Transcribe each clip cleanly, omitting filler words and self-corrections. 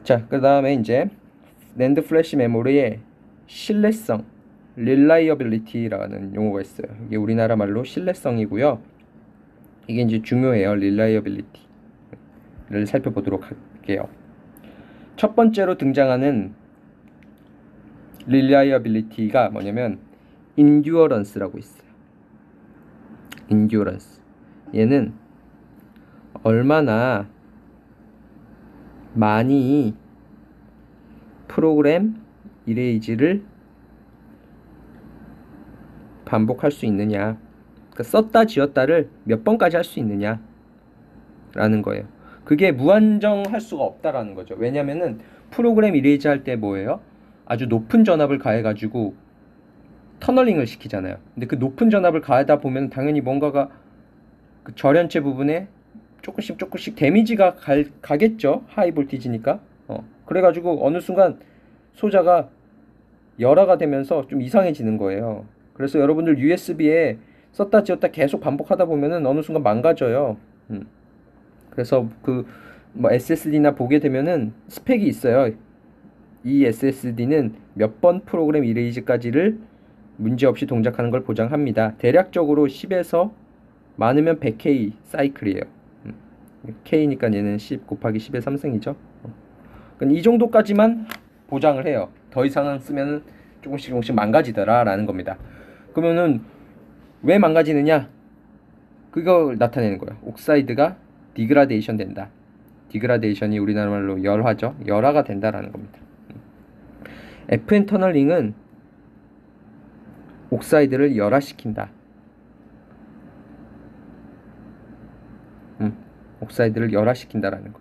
자, 그 다음에 이제 낸드 플래시 메모리의 신뢰성, reliability라는 용어가 있어요. 이게 우리나라 말로 신뢰성이고요. 이게 이제 중요해요. reliability를 살펴보도록 할게요. 첫 번째로 등장하는 reliability가 뭐냐면 endurance라고 있어요. endurance. 얘는 얼마나 많이 프로그램 이레이즈를 반복할 수 있느냐, 그러니까 썼다 지웠다를 몇 번까지 할 수 있느냐 라는 거예요. 그게 무한정할 수가 없다라는 거죠. 왜냐면은 프로그램 이레이즈 할 때 뭐예요? 아주 높은 전압을 가해가지고 터널링을 시키잖아요. 근데 그 높은 전압을 가하다 보면 당연히 뭔가가 그 절연체 부분에 조금씩 데미지가 가겠죠. 하이 볼티지니까. 그래가지고 어느 순간 소자가 열화가 되면서 좀 이상해지는 거예요. 그래서 여러분들 USB에 썼다 지웠다 계속 반복하다 보면은 어느 순간 망가져요. 그래서 그 뭐 SSD나 보게 되면은 스펙이 있어요. 이 SSD는 몇 번 프로그램 이레이즈까지를 문제없이 동작하는 걸 보장합니다. 대략적으로 10에서 많으면 100K 사이클이에요. K니까 얘는 10 곱하기 10의 3승이죠. 그러니까 이 정도까지만 보장을 해요. 더 이상은 쓰면 조금씩 망가지더라 라는 겁니다. 그러면은 왜 망가지느냐? 그걸 나타내는 거예요. 옥사이드가 디그라데이션 된다. 디그라데이션이 우리나라 말로 열화죠. 열화가 된다라는 겁니다. FN 터널링은 옥사이드를 열화시킨다. 옥사이드를 열화시킨다라는 거.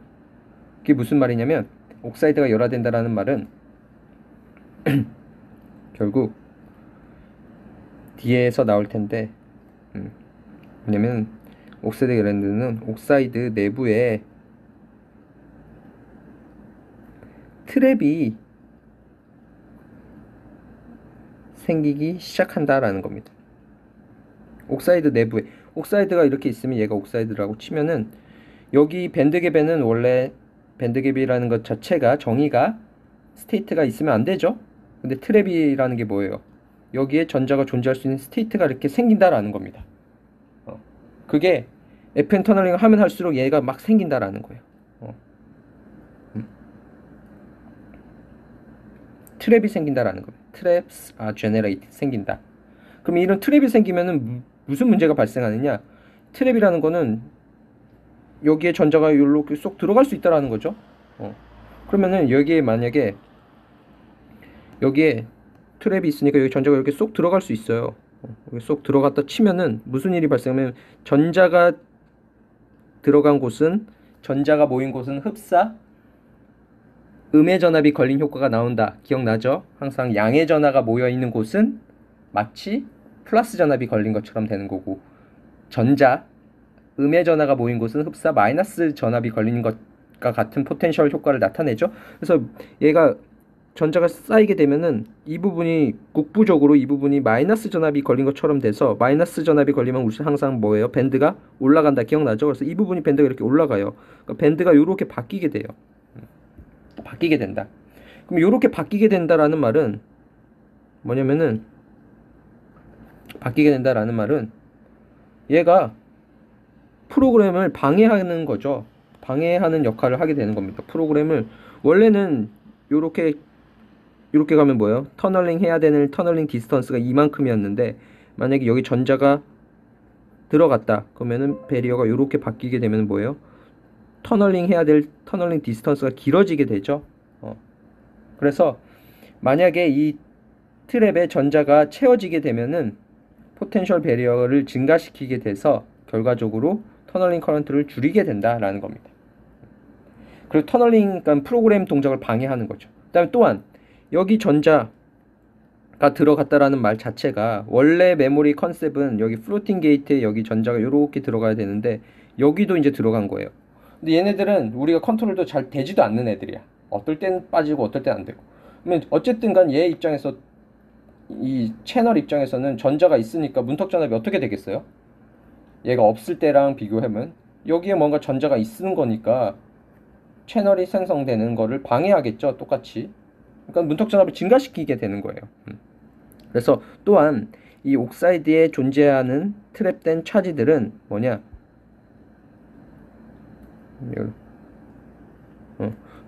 그게 무슨 말이냐면 옥사이드가 열화된다라는 말은 결국 뒤에서 나올 텐데 왜냐면 옥사이드 열화되는 옥사이드 내부에 트랩이 생기기 시작한다라는 겁니다. 옥사이드 내부에 옥사이드가 이렇게 있으면 얘가 옥사이드라고 치면은 여기 밴드갭에는 원래 밴드갭이라는 것 자체가 정의가 스테이트가 있으면 안 되죠. 근데 트랩이라는 게 뭐예요? 여기에 전자가 존재할 수 있는 스테이트가 이렇게 생긴다라는 겁니다. 그게 FN 터널링을 하면 할수록 얘가 막 생긴다라는 거예요. 트랩이 생긴다라는 거예요. Traps are generated. 생긴다. 그럼 이런 트랩이 생기면은 무슨 문제가 발생하느냐? 트랩이라는 거는 여기에 전자가 이렇게 쏙 들어갈 수 있다라는 거죠. 그러면은 여기에 만약에 여기에 트랩이 있으니까 여기 전자가 이렇게 쏙 들어갈 수 있어요. 여기 쏙 들어갔다 치면은 무슨 일이 발생하면 전자가 들어간 곳은 전자가 모인 곳은 흡사 음의 전압이 걸린 효과가 나온다. 기억나죠? 항상 양의 전하가 모여 있는 곳은 마치 플러스 전압이 걸린 것처럼 되는 거고 전자 음의 전하가 모인 곳은 흡사 마이너스 전압이 걸리는 것과 같은 포텐셜 효과를 나타내죠. 그래서 얘가 전자가 쌓이게 되면은 이 부분이 국부적으로 이 부분이 마이너스 전압이 걸린 것처럼 돼서 마이너스 전압이 걸리면 우리 항상 뭐예요? 밴드가 올라간다. 기억나죠? 그래서 이 부분이 밴드가 이렇게 올라가요. 그러니까 밴드가 이렇게 바뀌게 돼요. 바뀌게 된다. 그럼 이렇게 바뀌게 된다라는 말은 뭐냐면은 바뀌게 된다라는 말은 얘가 프로그램을 방해하는 거죠. 방해하는 역할을 하게 되는 겁니다. 프로그램을 원래는 요렇게 가면 뭐예요? 터널링 해야 되는 터널링 디스턴스가 이만큼이었는데 만약에 여기 전자가 들어갔다. 그러면은 베리어가 요렇게 바뀌게 되면 뭐예요? 터널링 해야 될 터널링 디스턴스가 길어지게 되죠. 그래서 만약에 이 트랩에 전자가 채워지게 되면은 포텐셜 베리어를 증가시키게 돼서 결과적으로 터널링 커런트를 줄이게 된다라는 겁니다. 그리고 터널링, 그러니까 프로그램 동작을 방해하는 거죠. 그다음에 또한 여기 전자가 들어갔다라는 말 자체가 원래 메모리 컨셉은 여기 플로팅 게이트에 여기 전자가 이렇게 들어가야 되는데 여기도 이제 들어간 거예요. 근데 얘네들은 우리가 컨트롤도 잘 되지도 않는 애들이야. 어떨 땐 빠지고 어떨 땐 안 되고. 그러면 어쨌든 간 얘 입장에서 이 채널 입장에서는 전자가 있으니까 문턱 전압이 어떻게 되겠어요? 얘가 없을 때랑 비교하면 여기에 뭔가 전자가 있는 거니까 채널이 생성되는 거를 방해하겠죠. 똑같이. 그러니까 문턱 전압을 증가시키게 되는 거예요. 그래서 또한 이 옥사이드에 존재하는 트랩된 차지들은 뭐냐?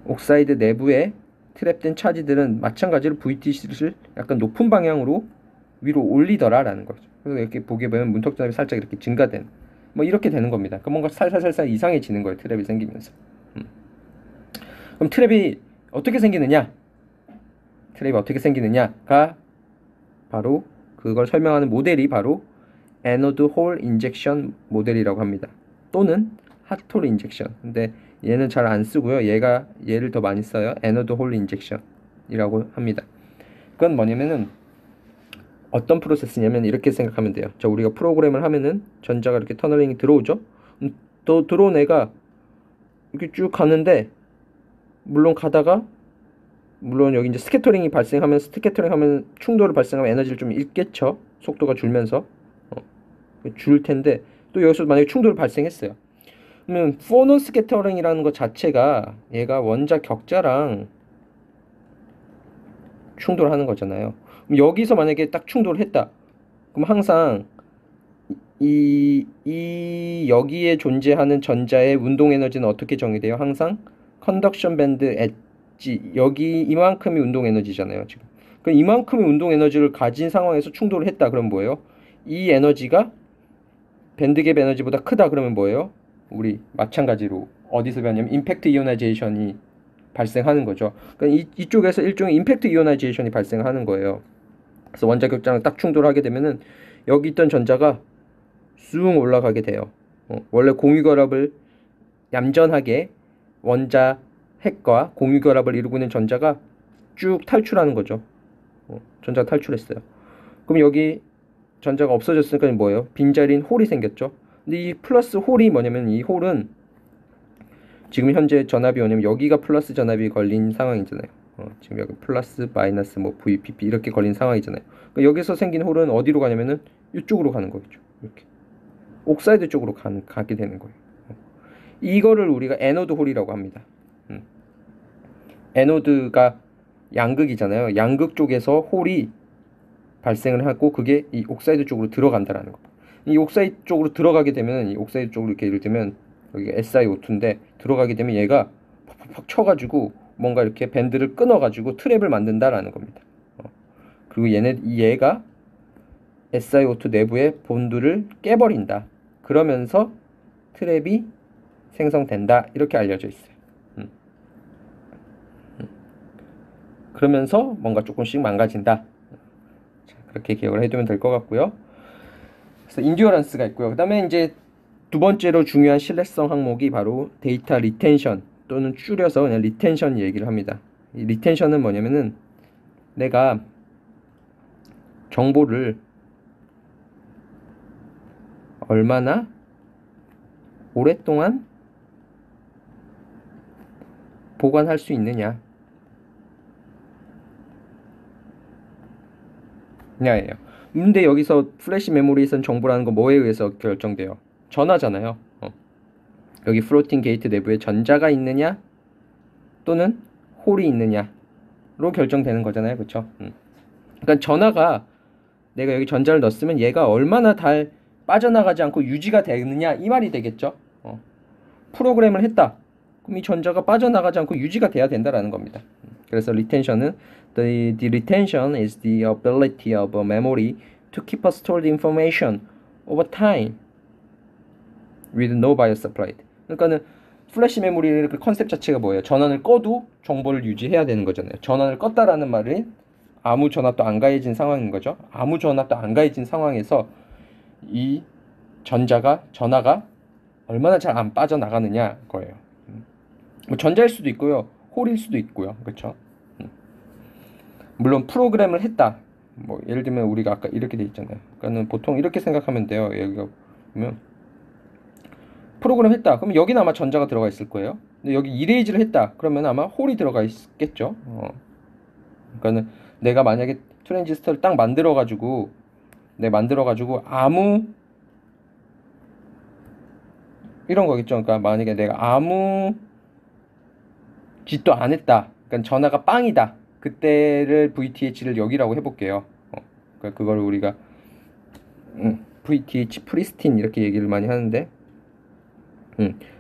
옥사이드 내부에 트랩된 차지들은 마찬가지로 VTC를 약간 높은 방향으로 위로 올리더라라는 거죠. 그래서 이렇게 보게 보면 문턱 전압이 살짝 이렇게 증가된 뭐 이렇게 되는 겁니다. 그럼 뭔가 살살살살 이상해지는 거예요. 트랩이 생기면서. 그럼 트랩이 어떻게 생기느냐? 트랩이 어떻게 생기느냐가 바로 그걸 설명하는 모델이 바로 에노드 홀 인젝션 모델이라고 합니다. 또는 핫홀 인젝션. 근데 얘는 잘 안 쓰고요. 얘를 더 많이 써요. 에노드 홀 인젝션이라고 합니다. 그건 뭐냐면은 어떤 프로세스냐면 이렇게 생각하면 돼요. 자, 우리가 프로그램을 하면은 전자가 이렇게 터널링이 들어오죠. 또 들어온 애가 이렇게 쭉 가는데 물론 여기 이제 스캐터링이 발생하면 충돌을 발생하면 에너지를 좀 잃겠죠. 속도가 줄면서 줄 텐데 또 여기서 만약에 충돌이 발생했어요. 그러면 포너 스캐터링이라는 것 자체가 얘가 원자 격자랑 충돌하는 거잖아요. 그럼 여기서 만약에 딱 충돌을 했다. 그럼 항상 여기에 존재하는 전자의 운동 에너지는 어떻게 정의돼요? 항상 컨덕션 밴드 엣지 여기 이만큼이 운동 에너지잖아요, 지금. 그럼 이만큼의 운동 에너지를 가진 상황에서 충돌을 했다. 그럼 뭐예요? 이 에너지가 밴드갭 에너지보다 크다. 그러면 뭐예요? 우리 마찬가지로 어디서 배웠냐면 임팩트 이오나이제이션이 발생하는 거죠. 그러니까 이쪽에서 일종의 임팩트 이오나이제이션이 발생하는 거예요. 그래서 원자 격자랑 딱 충돌하게 되면은 여기 있던 전자가 쑥 올라가게 돼요. 원래 공유결합을 얌전하게 원자 핵과 공유결합을 이루고 있는 전자가 쭉 탈출하는 거죠. 전자가 탈출했어요. 그럼 여기 전자가 없어졌으니까 뭐예요? 빈자리인 홀이 생겼죠. 근데 이 플러스 홀이 뭐냐면 이 홀은 지금 현재 전압이 뭐냐면 여기가 플러스 전압이 걸린 상황이잖아요. 지금 여기 플러스 마이너스 뭐 VPP 이렇게 걸린 상황이잖아요. 그러니까 여기서 생긴 홀은 어디로 가냐면은 이쪽으로 가는 거겠죠. 이렇게 옥사이드 쪽으로 가게 되는 거예요. 이거를 우리가 에노드 홀이라고 합니다. 에노드가 양극이잖아요. 양극 쪽에서 홀이 발생을 하고 그게 이 옥사이드 쪽으로 들어간다라는 거. 이 옥사이드 쪽으로 들어가게 되면 이 옥사이드 쪽으로 이렇게 예를 들면 여기가 SiO2인데 들어가게 되면 얘가 팍팍팍 쳐가지고 뭔가 이렇게 밴드를 끊어가지고 트랩을 만든다라는 겁니다. 그리고 얘가 SiO2 내부의 본드를 깨버린다. 그러면서 트랩이 생성된다. 이렇게 알려져 있어요. 그러면서 뭔가 조금씩 망가진다. 자, 그렇게 기억을 해두면 될 것 같고요. 그래서 인듀어런스가 있고요. 그 다음에 이제 두 번째로 중요한 신뢰성 항목이 바로 데이터 리텐션 또는 줄여서 그냥 리텐션 얘기를 합니다. 이 리텐션은 뭐냐면은 내가 정보를 얼마나 오랫동안 보관할 수 있느냐 냐예요. 근데 여기서 플래시 메모리에 있는 정보라는 건 뭐에 의해서 결정돼요? 전하잖아요. 여기 플로팅 게이트 내부에 전자가 있느냐 또는 홀이 있느냐로 결정되는 거잖아요. 그쵸? 그러니까 전하가 내가 여기 전자를 넣었으면 얘가 얼마나 잘 빠져나가지 않고 유지가 되느냐 이 말이 되겠죠. 프로그램을 했다. 그럼 이 전자가 빠져나가지 않고 유지가 돼야 된다라는 겁니다. 그래서 리텐션은 the retention is the ability of a memory to keep a stored information over time with no bias supplied. 그러니까는 플래시 메모리의 그 컨셉 자체가 뭐예요? 전원을 꺼도 정보를 유지해야 되는 거잖아요. 전원을 껐다라는 말은 아무 전압도 안 가해진 상황인 거죠. 아무 전압도 안 가해진 상황에서 이 전하가 얼마나 잘 안 빠져나가느냐 거예요. 뭐 전자일 수도 있고요. 홀일 수도 있고요. 그렇죠? 물론 프로그램을 했다. 뭐 예를 들면 우리가 아까 이렇게 돼 있잖아요. 그러니까는 보통 이렇게 생각하면 돼요. 여기가 보면 프로그램 했다. 그러면 여기는 아마 전자가 들어가 있을 거예요. 근데 여기 이레이즈를 했다. 그러면 아마 홀이 들어가 있겠죠. 그러니까는 내가 만약에 트랜지스터를 딱 만들어가지고 아무 이런 거겠죠. 그러니까 만약에 내가 아무 짓도 안 했다. 그러니까 전하가 빵이다. 그때를 VTH를 여기라고 해볼게요. 그러니까 그걸 우리가 VTH 프리스틴 이렇게 얘기를 많이 하는데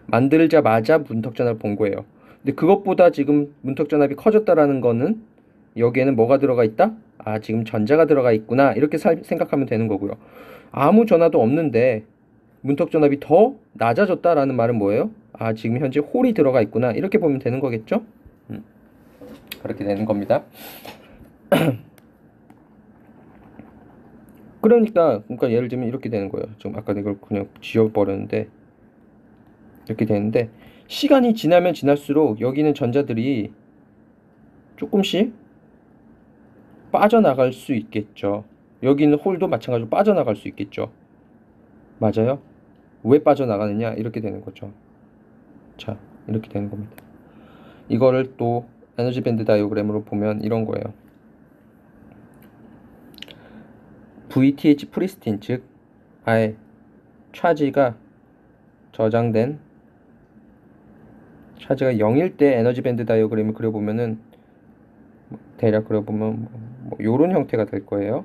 만들자마자 문턱전압을 본 거예요. 근데 그것보다 지금 문턱전압이 커졌다라는 거는 여기에는 뭐가 들어가 있다? 아, 지금 전자가 들어가 있구나. 이렇게 생각하면 되는 거고요. 아무 전하도 없는데 문턱전압이 더 낮아졌다라는 말은 뭐예요? 아, 지금 현재 홀이 들어가 있구나. 이렇게 보면 되는 거겠죠? 그렇게 되는 겁니다. 그러니까 예를 들면 이렇게 되는 거예요. 지금 아까 이걸 그냥 지워버렸는데 이렇게 되는데 시간이 지나면 지날수록 여기는 전자들이 조금씩 빠져나갈 수 있겠죠. 여기는 홀도 마찬가지로 빠져나갈 수 있겠죠. 맞아요? 왜 빠져나가느냐? 이렇게 되는 거죠. 자, 이렇게 되는 겁니다. 이거를 또 에너지 밴드 다이어그램으로 보면 이런 거예요. VTH 프리스틴, 즉 아예 차지가 저장된 차지가 0일 때 에너지 밴드 다이어그램을 그려보면은 대략 그려보면 뭐 요런 형태가 될 거예요.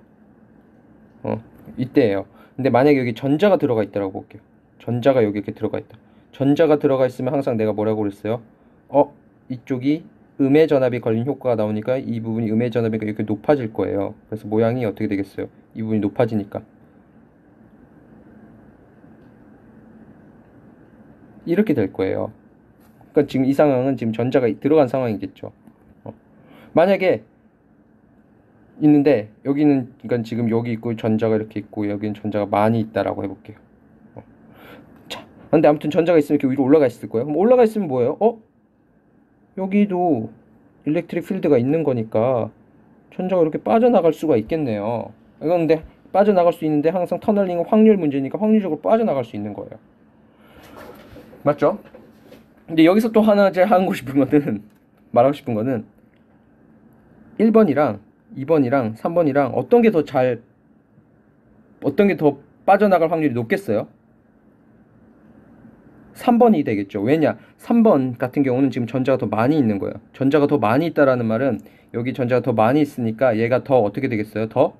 이때예요. 근데 만약에 여기 전자가 들어가 있다라고 볼게요. 전자가 여기 이렇게 들어가 있다. 전자가 들어가 있으면 항상 내가 뭐라고 그랬어요? 이쪽이 음의 전압이 걸린 효과가 나오니까 이 부분이 음의 전압이 이렇게 높아질 거예요. 그래서 모양이 어떻게 되겠어요? 이 부분이 높아지니까 이렇게 될 거예요. 그러니까 지금 이 상황은 지금 전자가 들어간 상황이겠죠. 만약에 있는데 여기는 그러니까 지금 여기 있고 전자가 이렇게 있고 여기는 전자가 많이 있다라고 해볼게요. 자, 근데 아무튼 전자가 있으면 이렇게 위로 올라가 있을 거예요. 그럼 올라가 있으면 뭐예요? 여기도 일렉트릭 필드가 있는 거니까 전자가 이렇게 빠져나갈 수가 있겠네요. 이건 근데 빠져나갈 수 있는데 항상 터널링은 확률 문제니까 확률적으로 빠져나갈 수 있는 거예요. 맞죠? 근데 여기서 또 하나 제가 하고 싶은 거는 말하고 싶은 거는 1번이랑 2번이랑 3번이랑 어떤 게 더 빠져나갈 확률이 높겠어요? 3번이 되겠죠. 왜냐? 3번 같은 경우는 지금 전자가 더 많이 있는 거예요. 전자가 더 많이 있다라는 말은 여기 전자가 더 많이 있으니까 얘가 더 어떻게 되겠어요? 더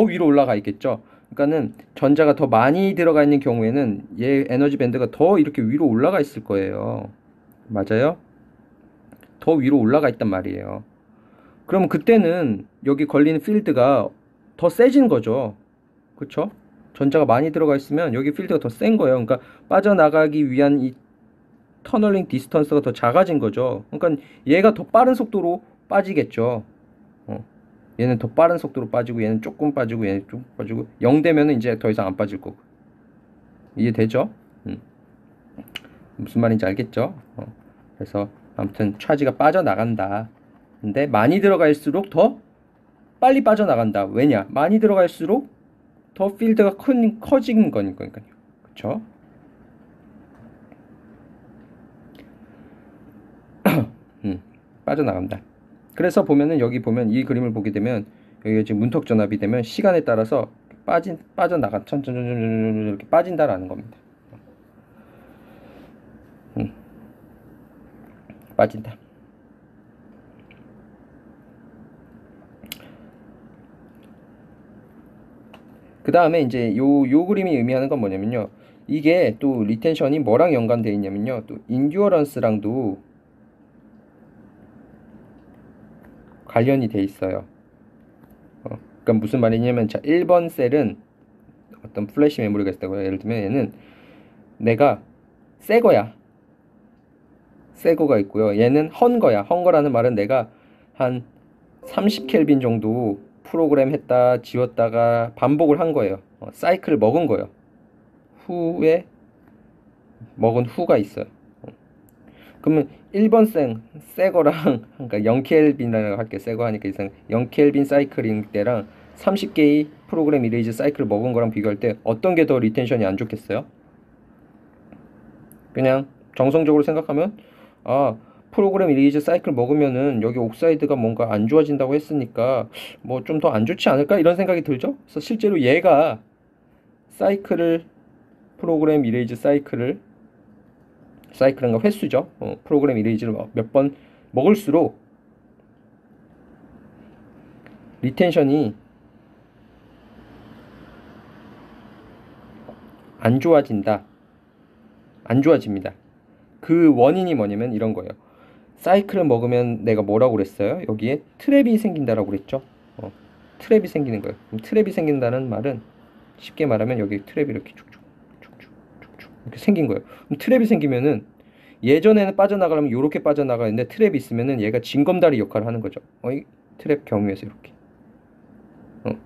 위로 올라가 있겠죠. 그러니까는 전자가 더 많이 들어가 있는 경우에는 얘 에너지 밴드가 더 이렇게 위로 올라가 있을 거예요. 맞아요? 더 위로 올라가 있단 말이에요. 그럼 그때는 여기 걸리는 필드가 더 세진 거죠. 그쵸? 전자가 많이 들어가 있으면 여기 필드가 더 센 거예요. 그러니까 빠져나가기 위한 이 터널링 디스턴스가 더 작아진 거죠. 그러니까 얘가 더 빠른 속도로 빠지겠죠. 얘는 더 빠른 속도로 빠지고 얘는 조금 빠지고 얘는 조금 빠지고 0 되면은 이제 더 이상 안 빠질 거고. 이해되죠? 무슨 말인지 알겠죠? 그래서 아무튼 차지가 빠져나간다. 근데 많이 들어갈수록 더 빨리 빠져나간다. 왜냐? 많이 들어갈수록 더 필드가 커지는 거니까요. 그쵸? 빠져나간다. 그래서 보면은 여기 보면 이 그림을 보게 되면 여기가 지금 문턱 전압이 되면 시간에 따라서 빠져나가 천천히 이렇게 빠진다라는 겁니다. 빠진다. 그 다음에 이제 요 그림이 의미하는 건 뭐냐면요. 이게 또 리텐션이 뭐랑 연관되어 있냐면요. 또 인듀어런스랑도 관련이 돼 있어요. 그러니까 무슨 말이냐면 자 1번 셀은 어떤 플래시 메모리가 있다고요. 예를 들면 얘는 내가 새 거야. 새 거가 있고요. 얘는 헌 거야. 헌 거라는 말은 내가 한 30켈빈 정도 프로그램 했다 지웠다가 반복을 한 거예요. 사이클을 먹은 거예요. 후에 먹은 후가 있어요. 그러면 1번 새 거랑 그러니까 0켈빈이라고 할게요. 새 거 하니까 이상 0켈빈 사이클인 때랑 30개의 프로그램 이레이즈 사이클을 먹은 거랑 비교할 때 어떤 게 더 리텐션이 안 좋겠어요? 그냥 정성적으로 생각하면 프로그램 이레이즈 사이클 먹으면은 여기 옥사이드가 뭔가 안 좋아진다고 했으니까 뭐 좀 더 안 좋지 않을까 이런 생각이 들죠. 그래서 실제로 얘가 프로그램 이레이즈 사이클을 사이클은 횟수죠. 프로그램 이레이즈를 몇 번 먹을수록 리텐션이 안 좋아진다. 안 좋아집니다. 그 원인이 뭐냐면 이런 거예요. 사이클을 먹으면 내가 뭐라고 그랬어요? 여기에 트랩이 생긴다라고 그랬죠. 트랩이 생기는 거예요. 그럼 트랩이 생긴다는 말은 쉽게 말하면 여기 트랩이 이렇게 쭉쭉 이렇게 생긴 거예요. 그럼 트랩이 생기면은 예전에는 빠져나가려면 이렇게 빠져나가는데 트랩이 있으면은 얘가 징검다리 역할을 하는 거죠. 이 트랩 경우에서 이렇게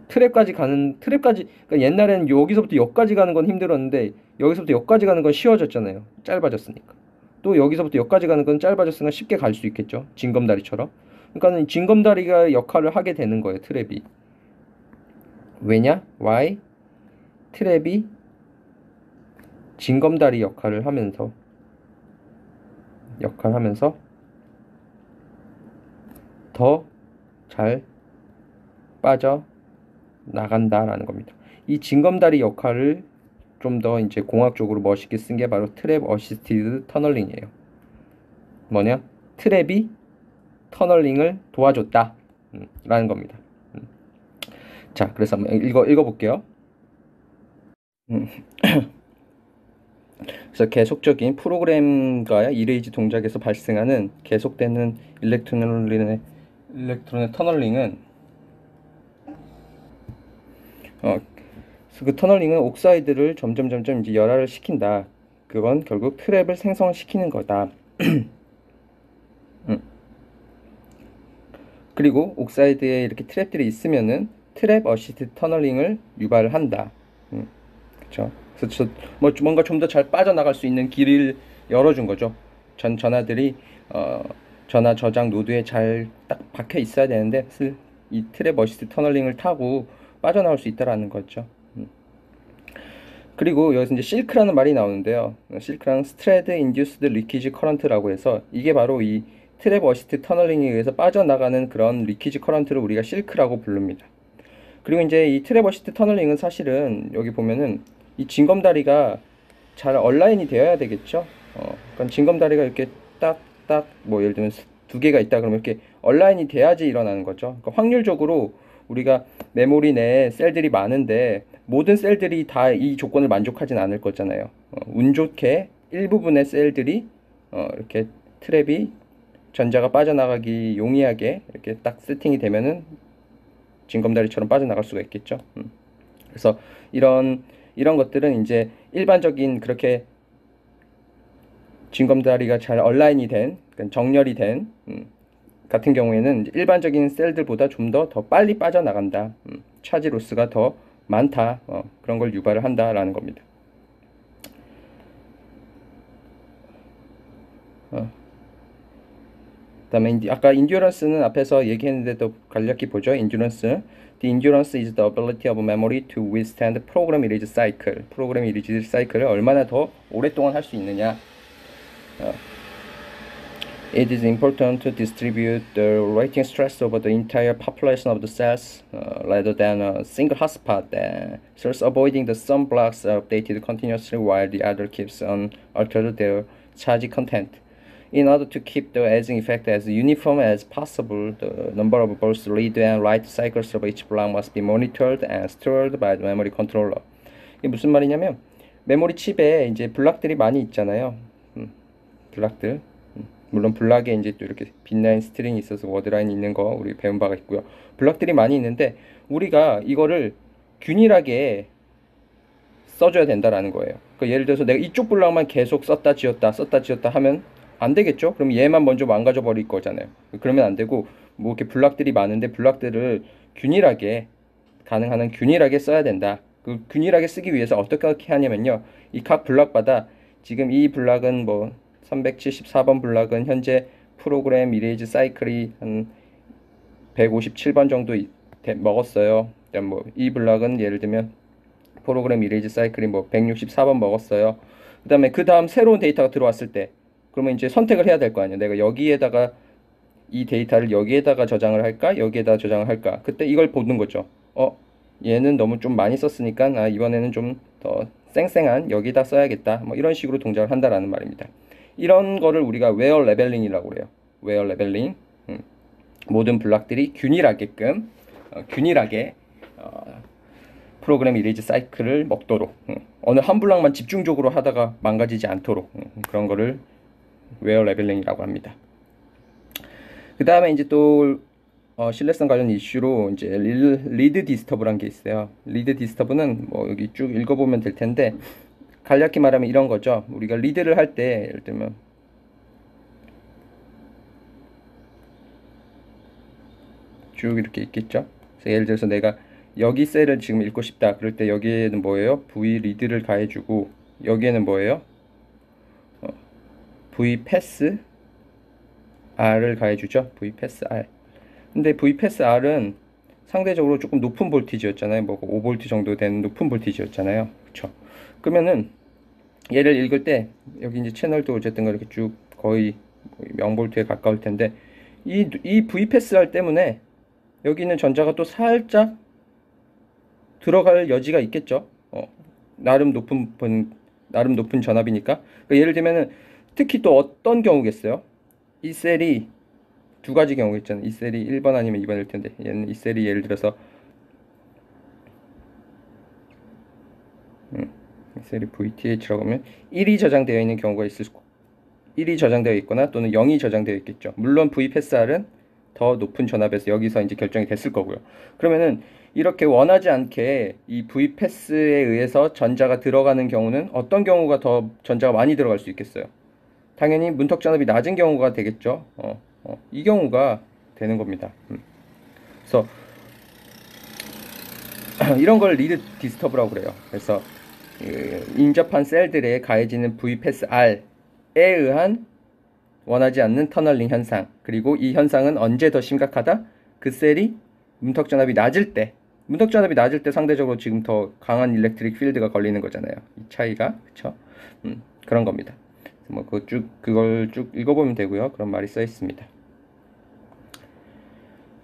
트랩까지 그러니까 옛날에는 여기서부터 여기까지 가는 건 힘들었는데 여기서부터 여기까지 가는 건 쉬워졌잖아요. 짧아졌으니까. 또 여기서부터 여기까지 가는 건 짧아졌으니까 쉽게 갈 수 있겠죠. 징검다리처럼. 그러니까는 징검다리가 역할을 하게 되는 거예요. 트랩이. 왜냐? Why? 트랩이 징검다리 역할을 하면서 더 잘 빠져 나간다라는 겁니다. 이 징검다리 역할을 좀 더 이제 공학적으로 멋있게 쓴 게 바로 트랩 어시스티드 터널링이에요. 뭐냐? 트랩이 터널링을 도와줬다 라는 겁니다. 자, 그래서 한번 읽어볼게요. 그래서 계속적인 프로그램과 이레이즈 동작에서 발생하는 계속되는 일렉트론의 터널링은 그 터널링은 옥사이드를 점점 이제 열화를 시킨다. 그건 결국 트랩을 생성시키는 거다. 그리고 옥사이드에 이렇게 트랩들이 있으면은 트랩 어시스트 터널링을 유발을 한다. 그렇죠. 그래서 뭔가 좀 더 잘 빠져나갈 수 있는 길을 열어준 거죠. 전하들이 전하 저장 노드에 잘 딱 박혀 있어야 되는데 이 트랩 어시스트 터널링을 타고 빠져나올 수 있다라는 거죠. 그리고 여기서 이제 실크라는 말이 나오는데요. 실크랑 스트레드 인듀스드 리키지 커런트라고 해서 이게 바로 이 트랩 어시스트 터널링에 의해서 빠져나가는 그런 리키지 커런트를 우리가 실크라고 부릅니다. 그리고 이제 이 트랩 어시스트 터널링은 사실은 여기 보면은 이 징검다리가 잘 얼라인이 되어야 되겠죠. 그러니까 징검다리가 이렇게 딱딱 뭐 예를 들면 두 개가 있다 그러면 이렇게 얼라인이 돼야지 일어나는 거죠. 그러니까 확률적으로 우리가 메모리 내에 셀들이 많은데 모든 셀들이 다 이 조건을 만족하진 않을 거잖아요. 운 좋게 일부분의 셀들이 이렇게 트랩이 전자가 빠져나가기 용이하게 이렇게 딱 세팅이 되면은 징검다리처럼 빠져나갈 수가 있겠죠. 그래서 이런 것들은 이제 일반적인 그렇게 징검다리가 잘 얼라인이 된, 그러니까 정렬이 된 같은 경우에는 일반적인 셀들보다 좀 더 빨리 빠져나간다. 차지 로스가 더 많다. 그런 걸 유발을 한다라는 겁니다. 그다음에 아까 인듀런스는 앞에서 얘기했는데도 간략히 보죠. 인듀런스. The endurance is the ability of memory to withstand program erase cycle. 프로그램 erase cycle을 얼마나 더 오랫동안 할 수 있느냐. It is important to distribute the writing stress over the entire population of the cells rather than a single hotspot. Cells avoiding the some blocks are updated continuously while the other keeps unaltered their charge content. In order to keep the aging effect as uniform as possible, the number of both read and write cycles of each block must be monitored and stored by the memory controller. 이게 무슨 말이냐면 메모리 칩에 이제 블락들이 많이 있잖아요. 블락들. 물론 블락에 이제 또 이렇게 빈라인 스트링이 있어서 워드라인이 있는 거 우리 배운 바가 있고요. 블락들이 많이 있는데 우리가 이거를 균일하게 써줘야 된다라는 거예요. 그러니까 예를 들어서 내가 이쪽 블락만 계속 썼다 지웠다 하면 안 되겠죠? 그럼 얘만 먼저 망가져 버릴 거잖아요. 그러면 안 되고 뭐 이렇게 블락들이 많은데 블락들을 균일하게 가능한 한 균일하게 써야 된다. 그 균일하게 쓰기 위해서 어떻게 하냐면요. 이 각 블락마다 지금 이 블락은 뭐 374번 블락은 현재 프로그램 이레이즈 사이클이 한 157번 정도 먹었어요. 뭐 이 블락은 예를 들면 프로그램 이레이즈 사이클이 뭐 164번 먹었어요. 그 다음 새로운 데이터가 들어왔을 때 그러면 이제 선택을 해야 될 거 아니에요. 내가 여기에다가 이 데이터를 여기에다가 저장을 할까? 여기에다 저장을 할까? 그때 이걸 보는 거죠. 얘는 너무 좀 많이 썼으니까 이번에는 좀 더 쌩쌩한 여기다 써야겠다. 뭐 이런 식으로 동작을 한다라는 말입니다. 이런 거를 우리가 웨어 레벨링이라고 그래요. 웨어 레벨링. 모든 블락들이 균일하게끔 균일하게 프로그램 이레이즈 사이클을 먹도록 어느 한 블락만 집중적으로 하다가 망가지지 않도록 그런 거를 웨어 레벨링이라고 합니다. 그 다음에 이제 또 신뢰성 관련 이슈로 이제 리드 디스터브란 게 있어요. 리드 디스터브는 뭐 여기 쭉 읽어보면 될 텐데 간략히 말하면 이런 거죠. 우리가 리드를 할 때 예를 들면 쭉 이렇게 있겠죠. 그래서 예를 들어서 내가 여기 셀을 지금 읽고 싶다. 그럴 때 여기에는 뭐예요? v 리드를 가해주고 여기에는 뭐예요? v 패스 r을 가해주죠. v 패스 r. 근데 v 패스 r은 상대적으로 조금 높은 볼티지였잖아요. 뭐 5V 정도 되는 높은 볼티지였잖아요. 그쵸? 그러면은 얘를 읽을 때 여기 이제 채널도 어쨌든 이렇게 쭉 거의 0V에 가까울 텐데 이 v 패스 r 때문에 여기 있는 전자가 또 살짝 들어갈 여지가 있겠죠. 나름 높은 전압이니까. 그러니까 예를 들면은 특히 또 어떤 경우겠어요? 이 셀이 두 가지 경우가 있잖아요. 이 셀이 1번 아니면 2번일 텐데 얘는 이 셀이 예를 들어서 이 셀이 VTH라고 하면 1이 저장되어 있는 경우가 있을 수 1이 저장되어 있거나 또는 0이 저장되어 있겠죠. 물론 VPSR은 더 높은 전압에서 여기서 이제 결정이 됐을 거고요. 그러면은 이렇게 원하지 않게 이 VPS에 의해서 전자가 들어가는 경우는 어떤 경우가 더 전자가 많이 들어갈 수 있겠어요? 당연히 문턱 전압이 낮은 경우가 되겠죠. 이 경우가 되는 겁니다. 그래서 이런 걸 리드 디스터브라고 그래요. 그래서 인접한 셀들에 가해지는 VPSR에 의한 원하지 않는 터널링 현상, 그리고 이 현상은 언제 더 심각하다? 그 셀이 문턱 전압이 낮을 때, 문턱 전압이 낮을 때 상대적으로 지금 더 강한 일렉트릭 필드가 걸리는 거잖아요. 이 차이가, 그쵸? 그런 겁니다. 뭐 그걸 쭉 읽어보면 되고요. 그런 말이 써 있습니다.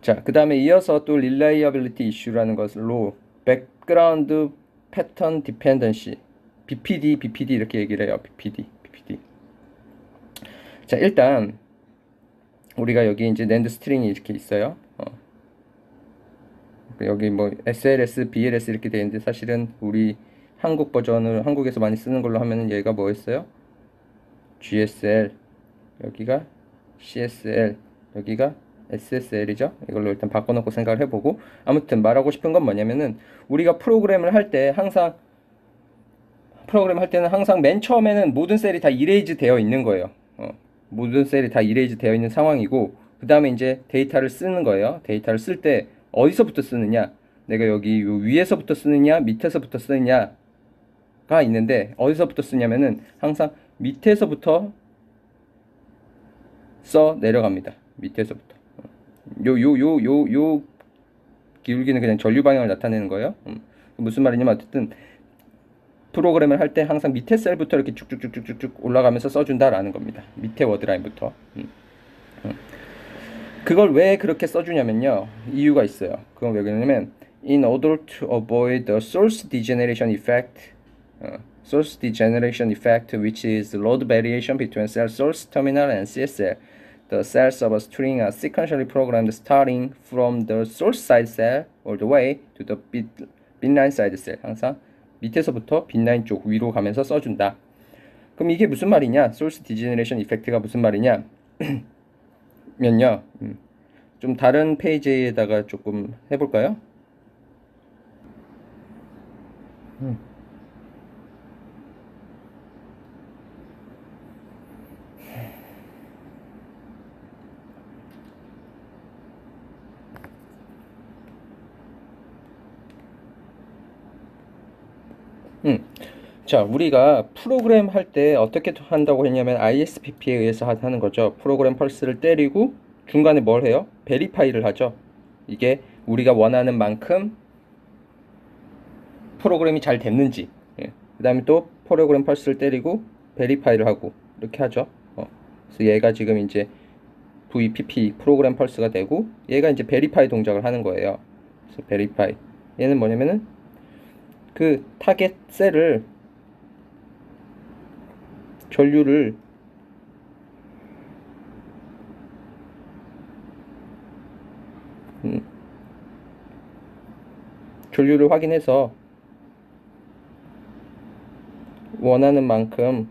자, 그 다음에 이어서 또 릴라이어빌리티 이슈라는 것으로 백그라운드 패턴 디펜던시, BPD 이렇게 얘기를 해요. BPD. 자, 일단 우리가 여기 이제 낸드 스트링이 이렇게 있어요. 여기 뭐 SLS, BLS 이렇게 되어 있는데 사실은 우리 한국 버전을 한국에서 많이 쓰는 걸로 하면은 얘가 뭐였어요? GSL, 여기가 CSL, 여기가 SSL이죠. 이걸로 일단 바꿔놓고 생각을 해보고, 아무튼 말하고 싶은 건 뭐냐면은 우리가 프로그램을 할 때 항상 맨 처음에는 모든 셀이 다 이레이즈 되어 있는 거예요. 모든 셀이 다 이레이즈 되어 있는 상황이고, 그 다음에 이제 데이터를 쓰는 거예요. 데이터를 쓸 때 어디서부터 쓰느냐, 내가 여기 요 위에서부터 쓰느냐 밑에서부터 쓰느냐가 있는데, 어디서부터 쓰냐면은 항상 밑에서부터 써 내려갑니다. 밑에서부터 요 기울기는 그냥 전류 방향을 나타내는 거예요. 무슨 말이냐면 어쨌든 프로그램을 할 때 항상 밑에 셀부터 이렇게 쭉쭉쭉쭉쭉 올라가면서 써준다라는 겁니다. 밑에 워드라인부터. 그걸 왜 그렇게 써주냐면요, 이유가 있어요. 그건 왜 그러냐면 in order to avoid the source degeneration effect, which is load variation between cell source terminal and CSL. The cells of a string are sequentially programmed starting from the source side cell all the way to the bitline side cell. 항상 밑에서부터 bitline 쪽 위로 가면서 써준다. 그럼 이게 무슨 말이냐? source degeneration effect가 무슨 말이냐? 면요, 좀 다른 페이지에다가 조금 해볼까요? 자, 우리가 프로그램 할 때 어떻게 한다고 했냐면 ISPP에 의해서 하는 거죠. 프로그램 펄스를 때리고 중간에 뭘 해요? 베리파이를 하죠. 이게 우리가 원하는 만큼 프로그램이 잘 됐는지, 그 다음에 또 프로그램 펄스를 때리고 베리파이를 하고 이렇게 하죠. 그래서 얘가 지금 이제 VPP 프로그램 펄스가 되고, 얘가 이제 베리파이 동작을 하는 거예요. 그래서 베리파이, 얘는 뭐냐면은 그 타겟 셀을 전류를 전류를 확인해서 원하는 만큼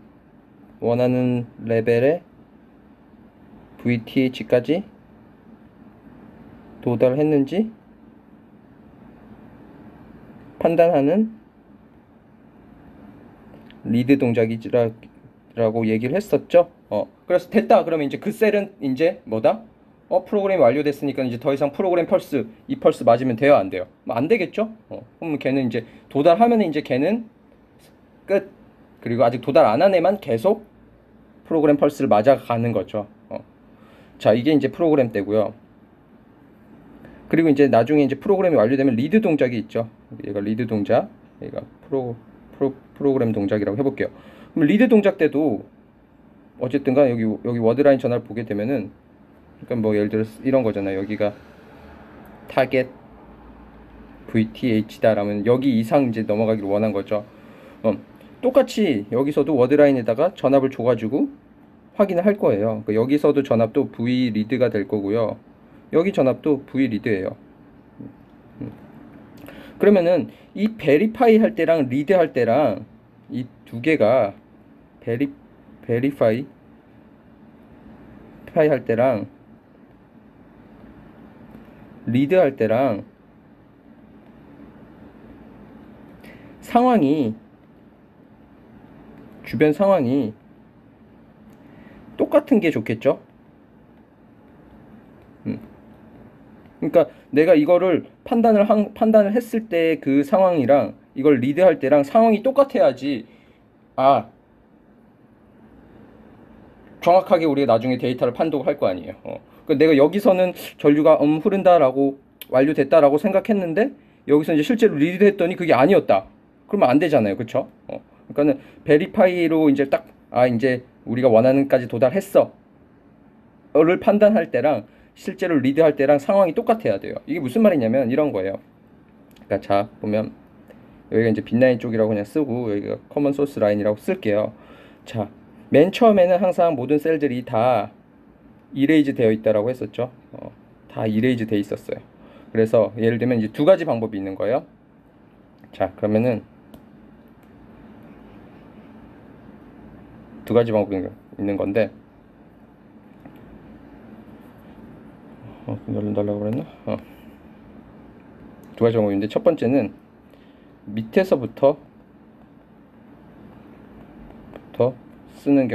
원하는 레벨의 VTH까지 도달했는지 판단하는 리드 동작이라고 얘기를 했었죠. 그래서 됐다. 그러면 이제 그 셀은 이제 뭐다? 프로그램이 완료됐으니까 이제 더 이상 프로그램 펄스, 이 펄스 맞으면 돼요, 안 돼요? 뭐 안 되겠죠? 그러면 걔는 이제 도달하면 이제 걔는 끝. 그리고 아직 도달 안 한 애만 계속 프로그램 펄스를 맞아가는 거죠. 자, 이게 이제 프로그램 때고요. 그리고 이제 나중에 이제 프로그램이 완료되면 리드 동작이 있죠. 얘가 리드 동작, 얘가 프로그램 동작이라고 해볼게요. 그럼 리드 동작 때도 어쨌든가 여기 워드라인 전화를 보게 되면은, 그러니까 뭐 예를 들어 이런 거잖아요. 여기가 타겟 VTH다라면 여기 이상 이제 넘어가기를 원한 거죠. 똑같이 여기서도 워드라인에다가 전압을 줘가지고 확인을 할 거예요. 그러니까 여기서도 전압도 V 리드가 될 거고요. 여기 전압도 V 리드예요. 그러면은 이 베리파이 할 때랑 리드 할 때랑 이 두 개가 베리파이 할 때랑 리드 할 때랑 상황이, 주변 상황이 똑같은 게 좋겠죠? 그러니까 내가 이거를 판단을 했을 때 그 상황이랑 이걸 리드할 때랑 상황이 똑같아야지, 정확하게 우리가 나중에 데이터를 판독할 거 아니에요. 그러니까 내가 여기서는 전류가 흐른다라고 완료됐다라고 생각했는데 여기서 이제 실제로 리드했더니 그게 아니었다. 그러면 안 되잖아요, 그렇죠? 그러니까는 베리파이로 이제 딱 이제 우리가 원하는까지 도달했어를 판단할 때랑 실제로 리드할 때랑 상황이 똑같아야 돼요. 이게 무슨 말이냐면 이런 거예요. 그러니까 자 보면 여기가 이제 빈라인 쪽이라고 그냥 쓰고 여기가 커먼 소스 라인이라고 쓸게요. 자, 맨 처음에는 항상 모든 셀들이 다 이레이즈 되어 있다라고 했었죠. 다 이레이즈 되어 있었어요. 그래서 예를 들면 이제 두 가지 방법이 있는 거예요. 자, 그러면은 두 가지 방법이 있는 건데, 열린다고 그랬나? 두 가지 방법인데, 첫 번째는 밑에서부터 쓰는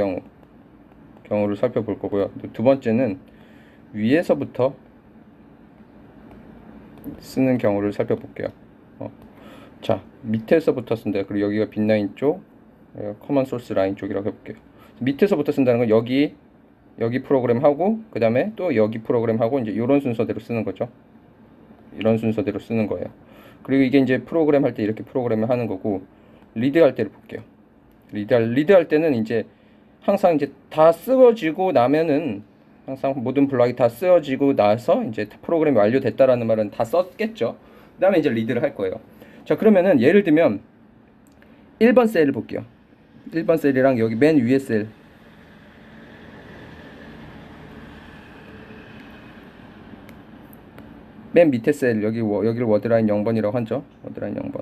경우를 살펴볼 거고요. 두 번째는 위에서부터 쓰는 경우를 살펴볼게요. 자, 밑에서부터 쓴다. 그리고 여기가 빈라인 쪽, 커먼 소스 라인 쪽이라고 해볼게요. 밑에서부터 쓴다는 건 여기 프로그램 하고 그 다음에 또 여기 프로그램 하고 이제 이런 순서대로 쓰는 거죠. 이런 순서대로 쓰는 거예요. 그리고 이게 이제 프로그램 할 때 이렇게 프로그램을 하는 거고, 리드 할 때를 볼게요. 리드 할 때는 이제 항상 이제 다 쓰어지고 나면은, 항상 모든 블록이 다 쓰어지고 나서 이제 프로그램이 완료됐다라는 말은 다 썼겠죠. 그 다음에 이제 리드를 할 거예요. 자, 그러면은 예를 들면 1번 셀을 볼게요. 1번 셀이랑 여기 맨 위에 셀, 맨 밑에 셀, 여기를 워드라인 0번이라고 하죠. 워드라인 0번.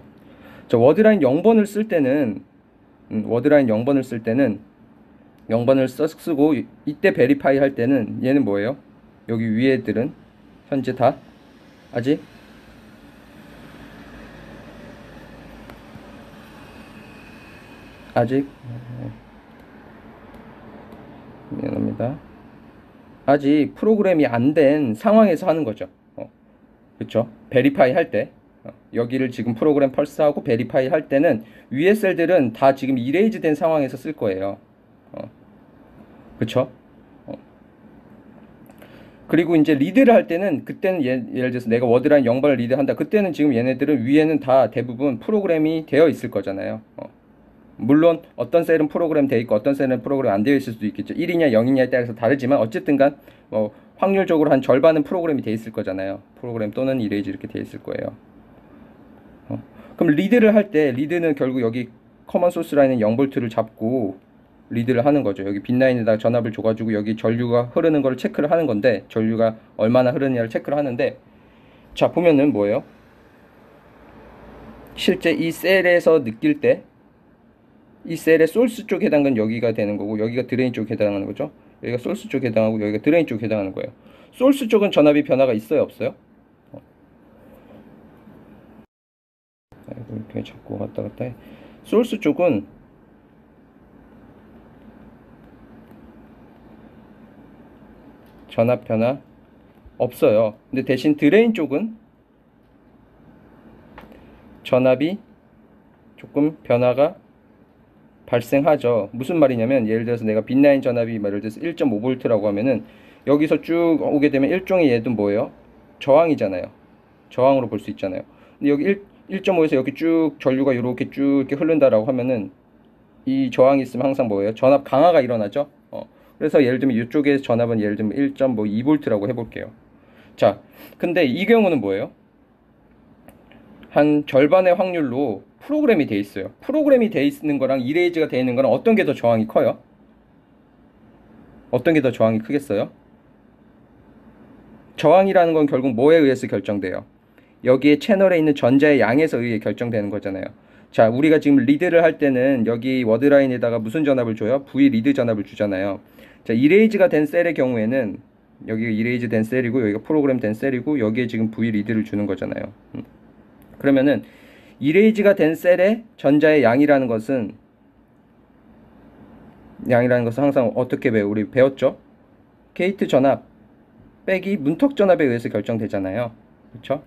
자, 워드라인 0번을 쓸 때는 워드라인 0번을 쓸 때는 0번을 쓰고, 이때 베리파이 할 때는 얘는 뭐예요? 여기 위에들은 현재 다 아직 미안합니다. 아직 프로그램이 안 된 상황에서 하는 거죠. 그쵸? 베리파이 할 때, 여기를 지금 프로그램 펄스하고 베리파이 할 때는 위에 셀들은 다 지금 이레이즈 된 상황에서 쓸 거예요. 그쵸? 그리고 이제 리드를 할 때는, 그때는 예를 들어서 내가 워드라인 0번을 리드한다. 그때는 지금 얘네들은 위에는 다 대부분 프로그램이 되어 있을 거잖아요. 물론 어떤 셀은 프로그램 되어 있고 어떤 셀은 프로그램 안 되어 있을 수도 있겠죠. 1이냐 0이냐에 따라서 다르지만 어쨌든간 확률적으로 한 절반은 프로그램이 되어 있을 거잖아요. 프로그램 또는 이레이즈 이렇게 되어 있을 거예요. 그럼 리드를 할 때, 리드는 결국 여기 커먼 소스 라인은 0V를 잡고 리드를 하는 거죠. 여기 빈라인에다가 전압을 줘가지고 여기 전류가 흐르는 걸 체크를 하는 건데, 전류가 얼마나 흐르느냐를 체크를 하는데, 자, 보면은 뭐예요? 실제 이 셀에서 느낄 때 이 셀의 소스 쪽에 해당은 여기가 되는 거고, 여기가 드레인 쪽에 해당하는 거죠. 여기가 소스 쪽에 해당하고 여기가 드레인 쪽에 해당하는 거예요. 소스 쪽은 전압이 변화가 있어요, 없어요? 이렇게 자꾸 왔다 갔다 해. 소스 쪽은 전압 변화 없어요. 근데 대신 드레인 쪽은 전압이 조금 변화가 발생하죠. 무슨 말이냐면, 예를 들어서 내가 빈라인 전압이 예를 들어서 1.5V라고 하면은 여기서 쭉 오게 되면 일종의 얘도 뭐예요? 저항이잖아요. 저항으로 볼 수 있잖아요. 근데 여기 1.5에서 여기 쭉 전류가 이렇게 쭉 이렇게 흐른다라고 하면은 이 저항이 있으면 항상 뭐예요? 전압 강화가 일어나죠. 그래서 예를 들면 이쪽에 전압은 예를 들면 1.2V라고 해볼게요. 자, 근데 이 경우는 뭐예요? 한 절반의 확률로 프로그램이 돼 있어요. 프로그램이 돼 있는 거랑 이레이즈가 돼 있는 거랑 어떤 게 더 저항이 커요? 어떤 게 더 저항이 크겠어요? 저항이라는 건 결국 뭐에 의해서 결정돼요? 여기에 채널에 있는 전자의 양에서 의해 결정되는 거잖아요. 자, 우리가 지금 리드를 할 때는 여기 워드라인에다가 무슨 전압을 줘요? V 리드 전압을 주잖아요. 자, 이레이즈가 된 셀의 경우에는 여기가 이레이즈 된 셀이고 여기가 프로그램 된 셀이고 여기에 지금 V 리드를 주는 거잖아요. 그러면은 이레이즈가 된 셀의 전자의 양이라는 것은 항상 어떻게 우리 배웠죠? 게이트 전압 빼기 문턱 전압에 의해서 결정되잖아요. 그렇죠?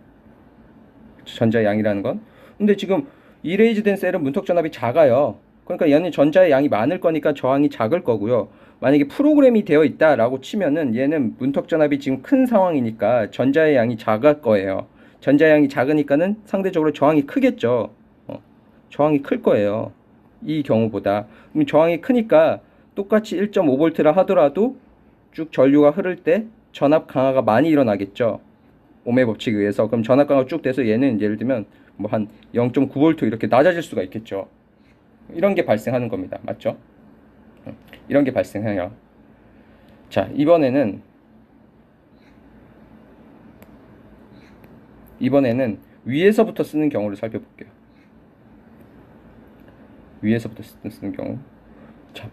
전자의 양이라는 건. 근데 지금 이레이즈 된 셀은 문턱 전압이 작아요. 그러니까 얘는 전자의 양이 많을 거니까 저항이 작을 거고요. 만약에 프로그램이 되어 있다라고 치면은 얘는 문턱 전압이 지금 큰 상황이니까 전자의 양이 작을 거예요. 전자의 양이 작으니까는 상대적으로 저항이 크겠죠. 저항이 클 거예요. 이 경우보다. 그럼 저항이 크니까 똑같이 1.5V라 하더라도 쭉 전류가 흐를 때 전압 강화가 많이 일어나겠죠. ohm의 법칙에 의해서. 그럼 전압 강화가 쭉 돼서 얘는 예를 들면 뭐 한 0.9V 이렇게 낮아질 수가 있겠죠. 이런 게 발생하는 겁니다. 맞죠? 이런 게 발생해요. 자, 이번에는 위에서부터 쓰는 경우를 살펴볼게요. 위에서부터 쓰는 경우. 자,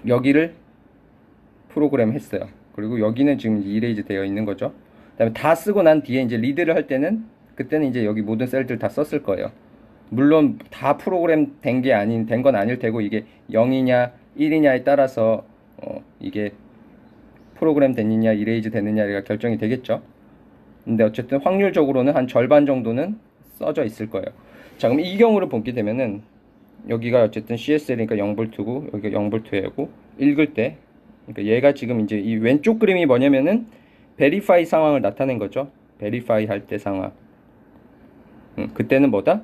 여기를 프로그램 했어요. 그리고 여기는 지금 이레이즈 되어 있는 거죠. 그 다음에 다 쓰고 난 뒤에 이제 리드를 할 때는, 그때는 이제 여기 모든 셀들 다 썼을 거예요. 물론 다 프로그램 된 건 아닐 테고, 이게 0이냐 1이냐에 따라서 이게 프로그램 됐느냐 이레이즈 됐느냐가 결정이 되겠죠. 근데 어쨌든 확률적으로는 한 절반 정도는 써져 있을 거예요. 자, 그럼 이 경우를 보게 되면은 여기가 어쨌든 CSL이니까 0V고 여기가 0V고 읽을 때, 그러니까 얘가 지금 이제 이 왼쪽 그림이 뭐냐면은 베리파이 상황을 나타낸 거죠. 베리파이 할 때 상황. 그때는 뭐다?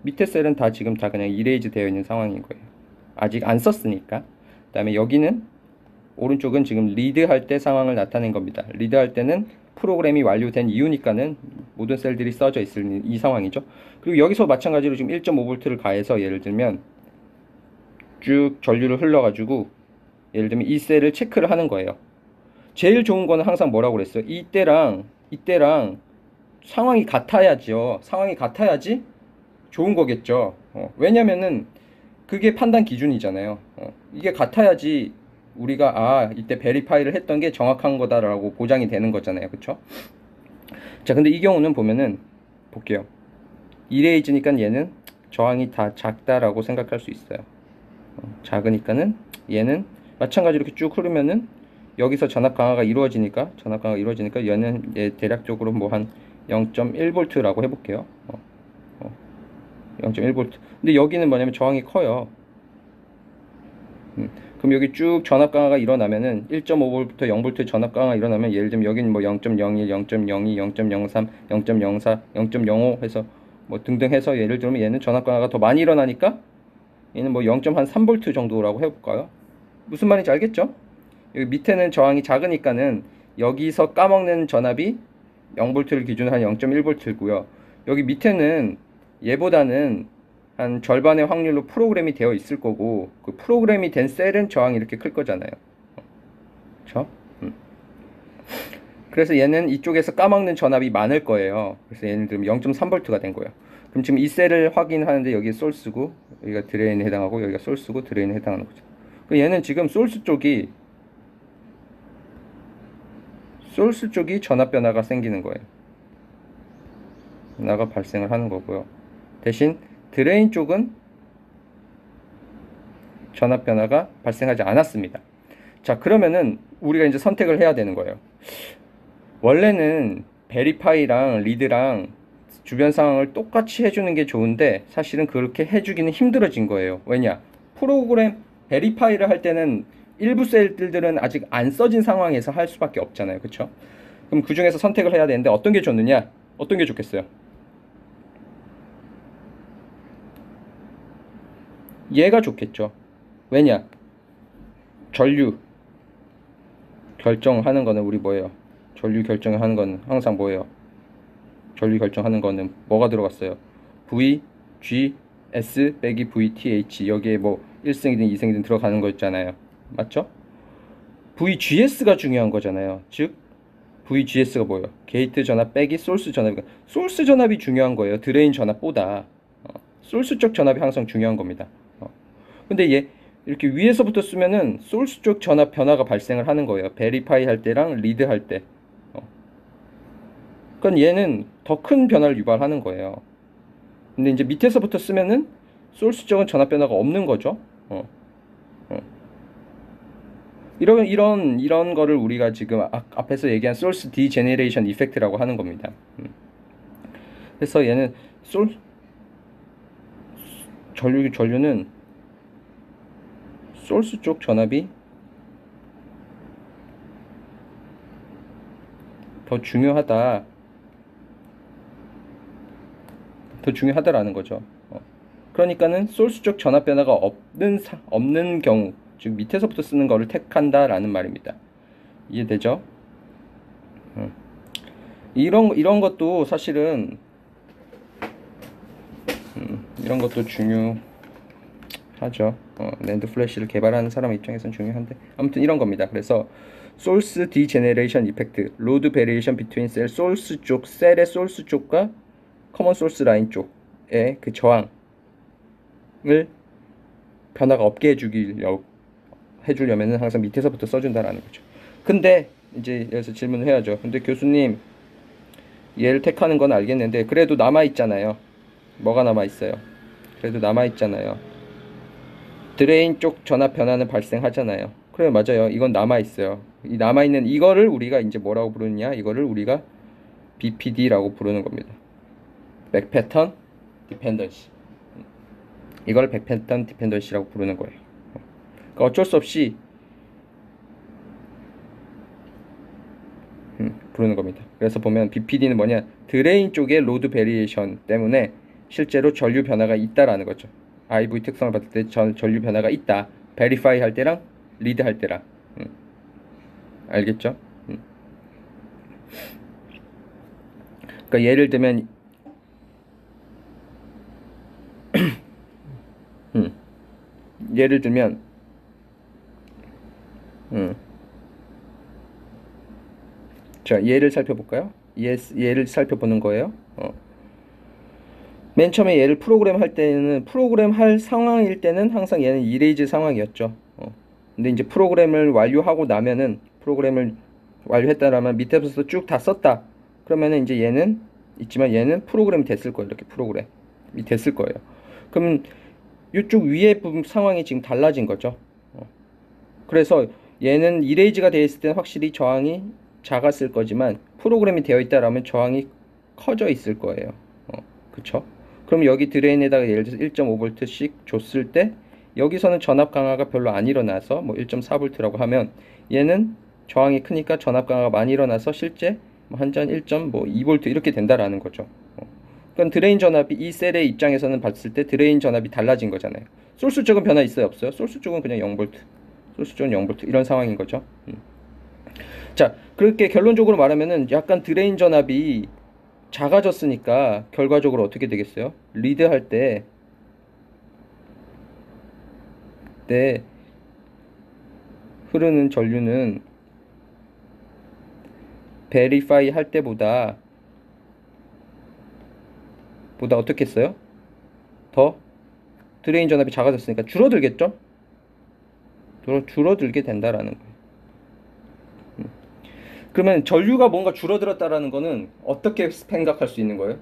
밑에 셀은 다 지금 다 그냥 이레이즈 되어 있는 상황인 거예요. 아직 안 썼으니까. 그 다음에 여기는 오른쪽은 지금 리드 할 때 상황을 나타낸 겁니다. 리드 할 때는 프로그램이 완료된 이유니까는 모든 셀들이 써져 있을 이 상황이죠. 그리고 여기서 마찬가지로 지금 1.5V를 가해서 예를 들면 쭉 전류를 흘러가지고 예를 들면 이 셀을 체크를 하는 거예요. 제일 좋은 거는 항상 뭐라고 그랬어요? 이때랑 상황이 같아야죠. 상황이 같아야지 좋은 거겠죠. 왜냐면은 그게 판단 기준이잖아요. 이게 같아야지 우리가 이때 베리파이를 했던 게 정확한 거다라고 보장이 되는 거잖아요. 그쵸? 자, 근데 이 경우는 보면은 볼게요. 이레이즈니까 얘는 저항이 다 작다라고 생각할 수 있어요. 작으니까는 얘는 마찬가지로 이렇게 쭉 흐르면은 여기서 전압 강화가 이루어지니까 얘는 대략적으로 뭐 한 0.1V라고 해볼게요. 0.1V. 근데 여기는 뭐냐면 저항이 커요. 그럼 여기 쭉 전압 강화가 일어나면은 1.5V부터 0V 전압 강화가 일어나면 예를 들면 여기는 뭐 0.01, 0.02, 0.03, 0.04, 0.05 해서 뭐 등등 해서 예를 들면 얘는 전압 강화가 더 많이 일어나니까 얘는 뭐 0.3V 정도라고 해볼까요? 무슨 말인지 알겠죠? 여기 밑에는 저항이 작으니까는 여기서 까먹는 전압이 0V를 기준으로 한 0.1V고요. 여기 밑에는 얘보다는 한 절반의 확률로 프로그램이 되어 있을 거고, 그 프로그램이 된 셀은 저항이 이렇게 클 거잖아요. 그쵸? 그래서 얘는 이쪽에서 까먹는 전압이 많을 거예요. 그래서 예를 들면 0.3V가 된 거예요. 그럼 지금 이 셀을 확인하는데 여기 소스고 여기가 드레인에 해당하고 여기가 소스고 드레인에 해당하는 거죠. 그럼 얘는 지금 소스 쪽이 전압 변화가 생기는 거예요. 변화가 발생을 하는 거고요. 대신 드레인 쪽은 전압 변화가 발생하지 않았습니다. 자, 그러면은 우리가 이제 선택을 해야 되는 거예요. 원래는 베리파이랑 리드랑 주변 상황을 똑같이 해주는 게 좋은데 사실은 그렇게 해주기는 힘들어진 거예요. 왜냐? 프로그램 베리파이를 할 때는 일부 셀들은 아직 안 써진 상황에서 할 수밖에 없잖아요. 그쵸? 그럼 그 중에서 선택을 해야 되는데 어떤 게 좋느냐? 어떤 게 좋겠어요? 얘가 좋겠죠. 왜냐? 전류 결정하는 거는 우리 뭐예요? 전류 결정을 하는 거는 항상 뭐예요? 전류 결정하는 거는 뭐가 들어갔어요? V, G, S 빼기 V, T, H 여기에 뭐 1승이든 2승이든 들어가는 거 있잖아요. 맞죠? VGS가 중요한 거잖아요. 즉 VGS가 뭐예요? 게이트 전압 빼기 소스 전압. 소스 전압이 중요한 거예요. 드레인 전압보다. 소스 쪽 전압이 항상 중요한 겁니다. 근데 얘 이렇게 위에서부터 쓰면은 소스 쪽 전압 변화가 발생을 하는 거예요. 베리파이 할 때랑 리드 할 때. 그러니까 얘는 더 큰 변화를 유발하는 거예요. 근데 이제 밑에서부터 쓰면은 소스 쪽은 전압 변화가 없는 거죠. 이런 거를 우리가 지금 앞에서 얘기한 소스 디제네레이션 이펙트라고 하는 겁니다. 그래서 얘는 전류는 소스 쪽 전압이 더 중요하다라는 거죠. 그러니까는 소스 쪽 전압 변화가 없는 경우, 즉 밑에서부터 쓰는 거를 택한다라는 말입니다. 이해되죠? 이런 것도 사실은 이런 것도 중요하죠. 랜드 플래시를 개발하는 사람 입장에서는 중요한데 아무튼 이런 겁니다. 그래서 소스 디제네레이션 이펙트, 로드 베리에이션 비트윈 셀, 소스 쪽 셀의 소스 쪽과 커먼 소스 라인 쪽의 그 저항을 변화가 없게 해주려면은 항상 밑에서부터 써준다라는 거죠. 근데 이제 여기서 질문을 해야죠. 근데 교수님 얘를 택하는 건 알겠는데 그래도 남아있잖아요. 뭐가 남아있어요? 그래도 남아있잖아요. 드레인 쪽 전압 변화는 발생하잖아요. 그래, 맞아요. 이건 남아있어요. 이 남아있는 이거를 우리가 이제 뭐라고 부르느냐? 이거를 우리가 BPD라고 부르는 겁니다. 백 패턴 디펜던시. 이걸 백 패턴 디펜던시라고 부르는 거예요. 그러니까 어쩔 수 없이 부르는 겁니다. 그래서 보면 BPD는 뭐냐? 드레인 쪽의 로드 베리에이션 때문에 실제로 전류 변화가 있다라는 거죠. IV 특성을 봤을 때 전류 변화가 있다. 베리파이 할 때랑 리드 할 때랑. 알겠죠? 그러니까 예를 들면 예를 들면 자, 예를 살펴볼까요? 예를 살펴보는 거예요. 맨 처음에 얘를 프로그램 할 때는 프로그램 할 상황일 때는 항상 얘는 이레이즈 상황이었죠. 근데 이제 프로그램을 완료했다라면 밑에부터 쭉 다 썼다. 그러면은 이제 얘는 프로그램이 됐을 거예요. 이렇게 프로그램이 됐을 거예요. 그러면 이쪽 위에 부분 상황이 지금 달라진 거죠. 그래서 얘는 이레이즈가 되어 있을 때는 확실히 저항이 작았을 거지만 프로그램이 되어 있다라면 저항이 커져 있을 거예요. 그쵸? 그럼 여기 드레인에다가 예를 들어서 1.5V씩 줬을 때 여기서는 전압 강화가 별로 안 일어나서 뭐 1.4V라고 하면 얘는 저항이 크니까 전압 강화가 많이 일어나서 실제 한전 1.2V 이렇게 된다라는 거죠. 그럼 드레인 전압이 이 셀의 입장에서는 봤을 때 드레인 전압이 달라진 거잖아요. 소스 쪽은 변화 있어요, 없어요? 소스 쪽은 그냥 0V, 소스 쪽은 0V 이런 상황인 거죠. 자, 그렇게 결론적으로 말하면은 약간 드레인 전압이 작아졌으니까 결과적으로 어떻게 되겠어요? 리드 할 때 흐르는 전류는 베리파이 할 때보다 어떻게 했어요? 더 드레인 전압이 작아졌으니까 줄어들겠죠? 줄어들게 된다라는 거예요. 그러면 전류가 뭔가 줄어들었다라는 거는 어떻게 생각할 수 있는 거예요?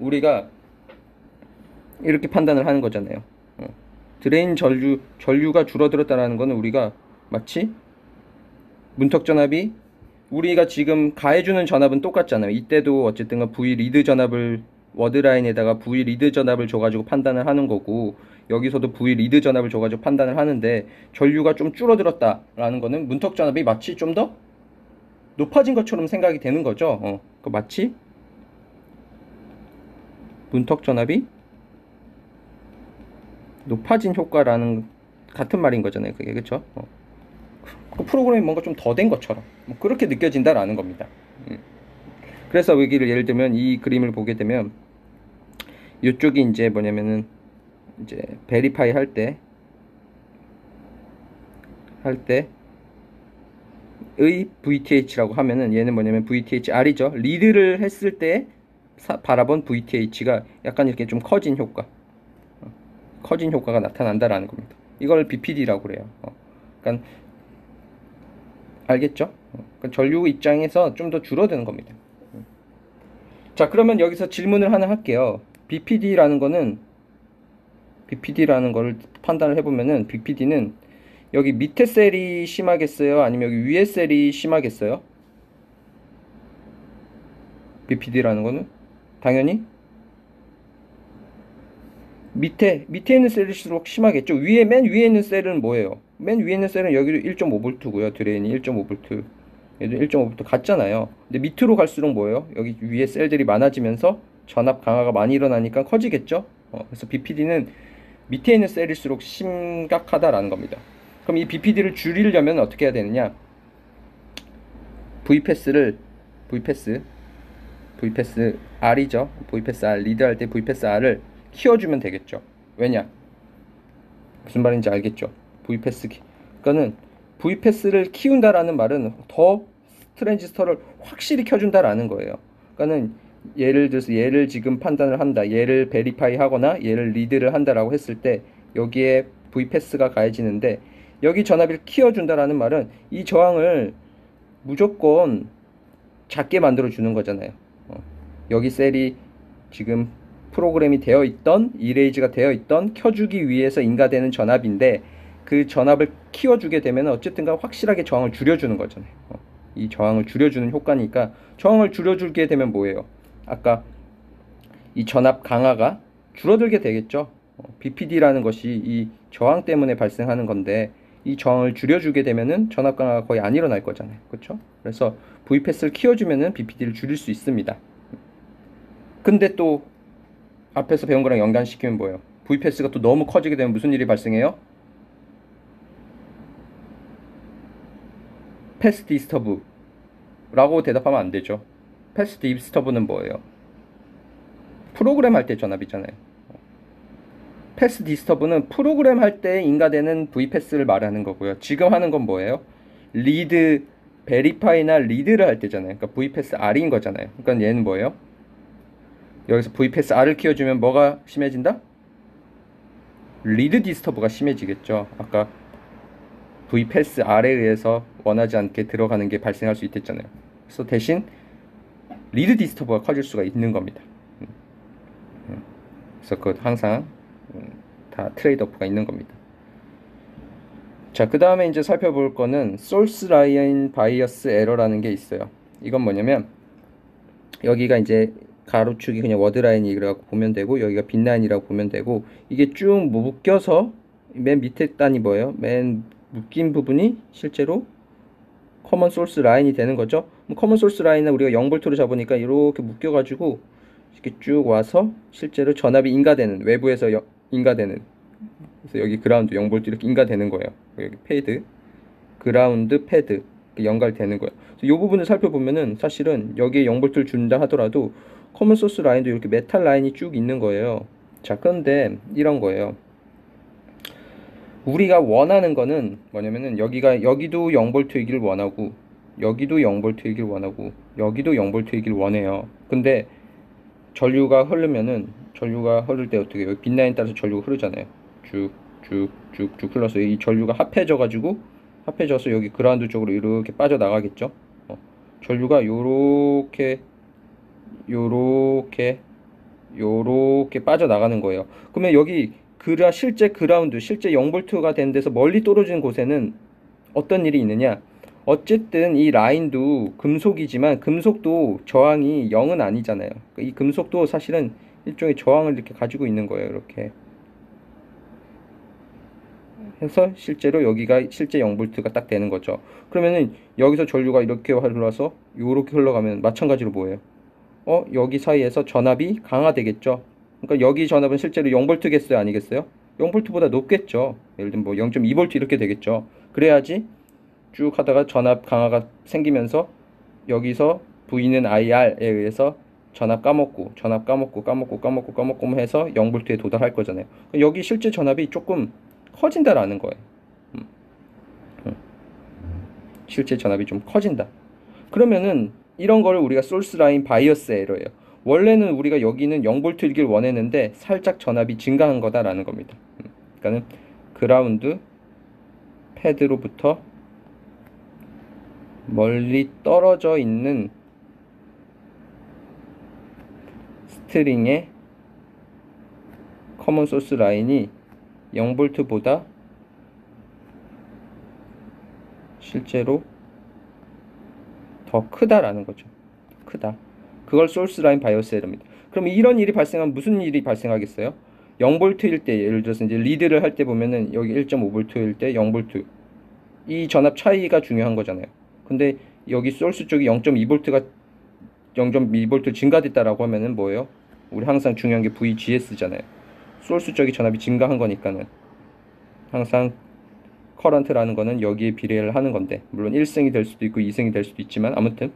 우리가 이렇게 판단을 하는 거잖아요. 드레인 전류가 줄어들었다라는 거는 우리가 마치 문턱 전압이 우리가 지금 가해주는 전압은 똑같잖아요. 이때도 어쨌든 V 리드 전압을 워드라인에다가 V 리드 전압을 줘가지고 판단을 하는 거고, 여기서도 V 리드 전압을 줘가지고 판단을 하는데, 전류가 좀 줄어들었다라는 거는 문턱 전압이 마치 좀 더 높아진 것처럼 생각이 되는 거죠. 마치 문턱 전압이 높아진 효과라는 같은 말인 거잖아요. 그게 그쵸? 그 프로그램이 뭔가 좀 더 된 것처럼 뭐 그렇게 느껴진다라는 겁니다. 그래서 여기를 예를 들면 이 그림을 보게 되면 이쪽이 이제 뭐냐면은 이제 베리파이 할 때의 VTH라고 하면은 얘는 뭐냐면 VTH-R이죠. 리드를 했을 때 바라본 VTH가 약간 이렇게 좀 커진 효과가 나타난다라는 겁니다. 이걸 BPD라고 그래요. 그러니까 알겠죠? 그러니까 전류 입장에서 좀 더 줄어드는 겁니다. 자, 그러면 여기서 질문을 하나 할게요. BPD라는 거를 판단을 해보면은 BPD는 여기 밑에 셀이 심하겠어요? 아니면 여기 위에 셀이 심하겠어요? BPD라는 거는 당연히 밑에 있는 셀일수록 심하겠죠. 맨 위에 있는 셀은 뭐예요? 맨 위에 있는 셀은 여기도 1.5V고요. 드레인이 1.5V. 얘도 1.5V 같잖아요. 근데 밑으로 갈수록 뭐예요? 여기 위에 셀들이 많아지면서 전압 강화가 많이 일어나니까 커지겠죠. 그래서 BPD는 밑에 있는 셀일수록 심각하다라는 겁니다. 그럼 이 BPD를 줄이려면 어떻게 해야 되느냐? VPass R이죠. VPass R, 리드할 때 VPass R을 키워주면 되겠죠. 왜냐? 무슨 말인지 알겠죠? 그러니까는 V패스를 키운다라는 말은 더 트랜지스터를 확실히 켜준다라는 거예요. 그러니까는 예를 들어서 얘를 지금 판단을 한다, 얘를 베리파이 하거나 얘를 리드를 한다라고 했을 때 여기에 V패스가 가해지는데, 여기 전압을 키워준다라는 말은 이 저항을 무조건 작게 만들어 주는 거잖아요. 여기 셀이 지금 프로그램이 되어 있던, 이레이즈가 되어 있던, 켜주기 위해서 인가되는 전압인데, 그 전압을 키워주게 되면 어쨌든가 확실하게 저항을 줄여주는 거잖아요. 이 저항을 줄여주는 효과니까, 저항을 줄여주게 되면 뭐예요? 아까 이 전압 강화가 줄어들게 되겠죠. BPD라는 것이 이 저항 때문에 발생하는 건데, 이 저항을 줄여주게 되면은 전압 강화가 거의 안 일어날 거잖아요. 그렇죠? 그래서 V패스를 키워주면은 BPD를 줄일 수 있습니다. 근데 또 앞에서 배운 거랑 연관시키면 뭐예요? V패스가 또 너무 커지게 되면 무슨 일이 발생해요? 패스 디스터브 라고 대답하면 안 되죠. 패스 디스터브는 뭐예요? 프로그램 할 때 전압이잖아요. 패스 디스터브는 프로그램 할 때 인가되는 V패스를 말하는 거고요. 지금 하는 건 뭐예요? 리드, 베리파이나 리드를 할 때잖아요. 그러니까 V패스 R인 거잖아요. 그러니까 얘는 뭐예요? 여기서 V패스 R을 키워주면 뭐가 심해진다? 리드 디스터브가 심해지겠죠. 아까 V패스 R에 의해서 원하지 않게 들어가는 게 발생할 수 있댔잖아요. 그래서 대신 리드 디스터브가 커질 수가 있는 겁니다. 그래서 그 항상 다 트레이드오프가 있는 겁니다. 자, 그 다음에 이제 살펴볼 거는 소스 라인 바이어스 에러라는 게 있어요. 이건 뭐냐면 여기가 이제 가로축이 그냥 워드라인이라고 보면 되고, 여기가 빈라인이라고 보면 되고, 이게 쭉 묶여서 맨 밑에 단이 뭐예요? 맨 묶인 부분이 실제로 커먼 소스 라인이 되는 거죠. 커먼 소스 라인은 우리가 0V로 잡으니까 이렇게 묶여가지고 이렇게 쭉 와서 실제로 전압이 인가되는, 외부에서 인가되는, 그래서 여기 그라운드 0V 이렇게 인가되는 거예요. 여기 패드, 그라운드, 패드 연결되는 거예요. 이 부분을 살펴보면은 사실은 여기에 0V를 준다 하더라도 커먼 소스 라인도 이렇게 메탈 라인이 쭉 있는 거예요. 자, 그런데 이런 거예요. 우리가 원하는 거는 뭐냐면은 여기도 0V이기를 원하고, 여기도 0V이길 원하고 여기도 0V이길 원해요. 근데 전류가 흐를 때 어떻게 해요? 빛라인 따라서 전류가 흐르잖아요. 쭉쭉쭉쭉 흘러서 이 전류가 합해져서 여기 그라운드 쪽으로 이렇게 빠져나가겠죠. 전류가 요렇게 빠져나가는 거예요. 그러면 여기 실제 그라운드, 실제 0V가 된 데서 멀리 떨어지는 곳에는 어떤 일이 있느냐? 어쨌든 이 라인도 금속이지만 금속도 저항이 0은 아니잖아요. 이 금속도 사실은 일종의 저항을 이렇게 가지고 있는 거예요. 이렇게 해서 실제로 여기가 실제 0V가 딱 되는 거죠. 그러면은 여기서 전류가 이렇게 흘러서 이렇게 흘러가면 마찬가지로 뭐예요? 여기 사이에서 전압이 강화되겠죠. 그러니까 여기 전압은 실제로 0V겠어요? 아니겠어요? 0V보다 높겠죠. 예를 들면 뭐 0.2V 이렇게 되겠죠. 그래야지 쭉 하다가 전압 강화가 생기면서 여기서 V는 IR에 의해서 전압 까먹고 해서 0V에 도달할 거잖아요. 여기 실제 전압이 조금 커진다라는 거예요. 실제 전압이 좀 커진다. 그러면은 이런 거를 우리가 소스 라인 바이어스 에러예요. 원래는 우리가 여기는 0V이길 원했는데 살짝 전압이 증가한 거다라는 겁니다. 그러니까는 그라운드 패드로부터 멀리 떨어져 있는 스트링의 커먼 소스 라인이 0V보다 실제로 더 크다라는 거죠. 크다. 그걸 소스 라인 바이어스 에러입니다. 그럼 이런 일이 발생하면 무슨 일이 발생하겠어요? 0V일 때 예를 들어서 이제 리드를 할 때 보면은 여기 1.5V일 때 0V 이 전압 차이가 중요한 거잖아요. 근데 여기 소스 쪽이 0.2V 증가됐다라고 하면은 뭐예요? 우리 항상 중요한 게 VGS잖아요. 소스 쪽이 전압이 증가한 거니까는 항상 커런트라는 거는 여기에 비례를 하는 건데 물론 1승이 될 수도 있고 2승이 될 수도 있지만 아무튼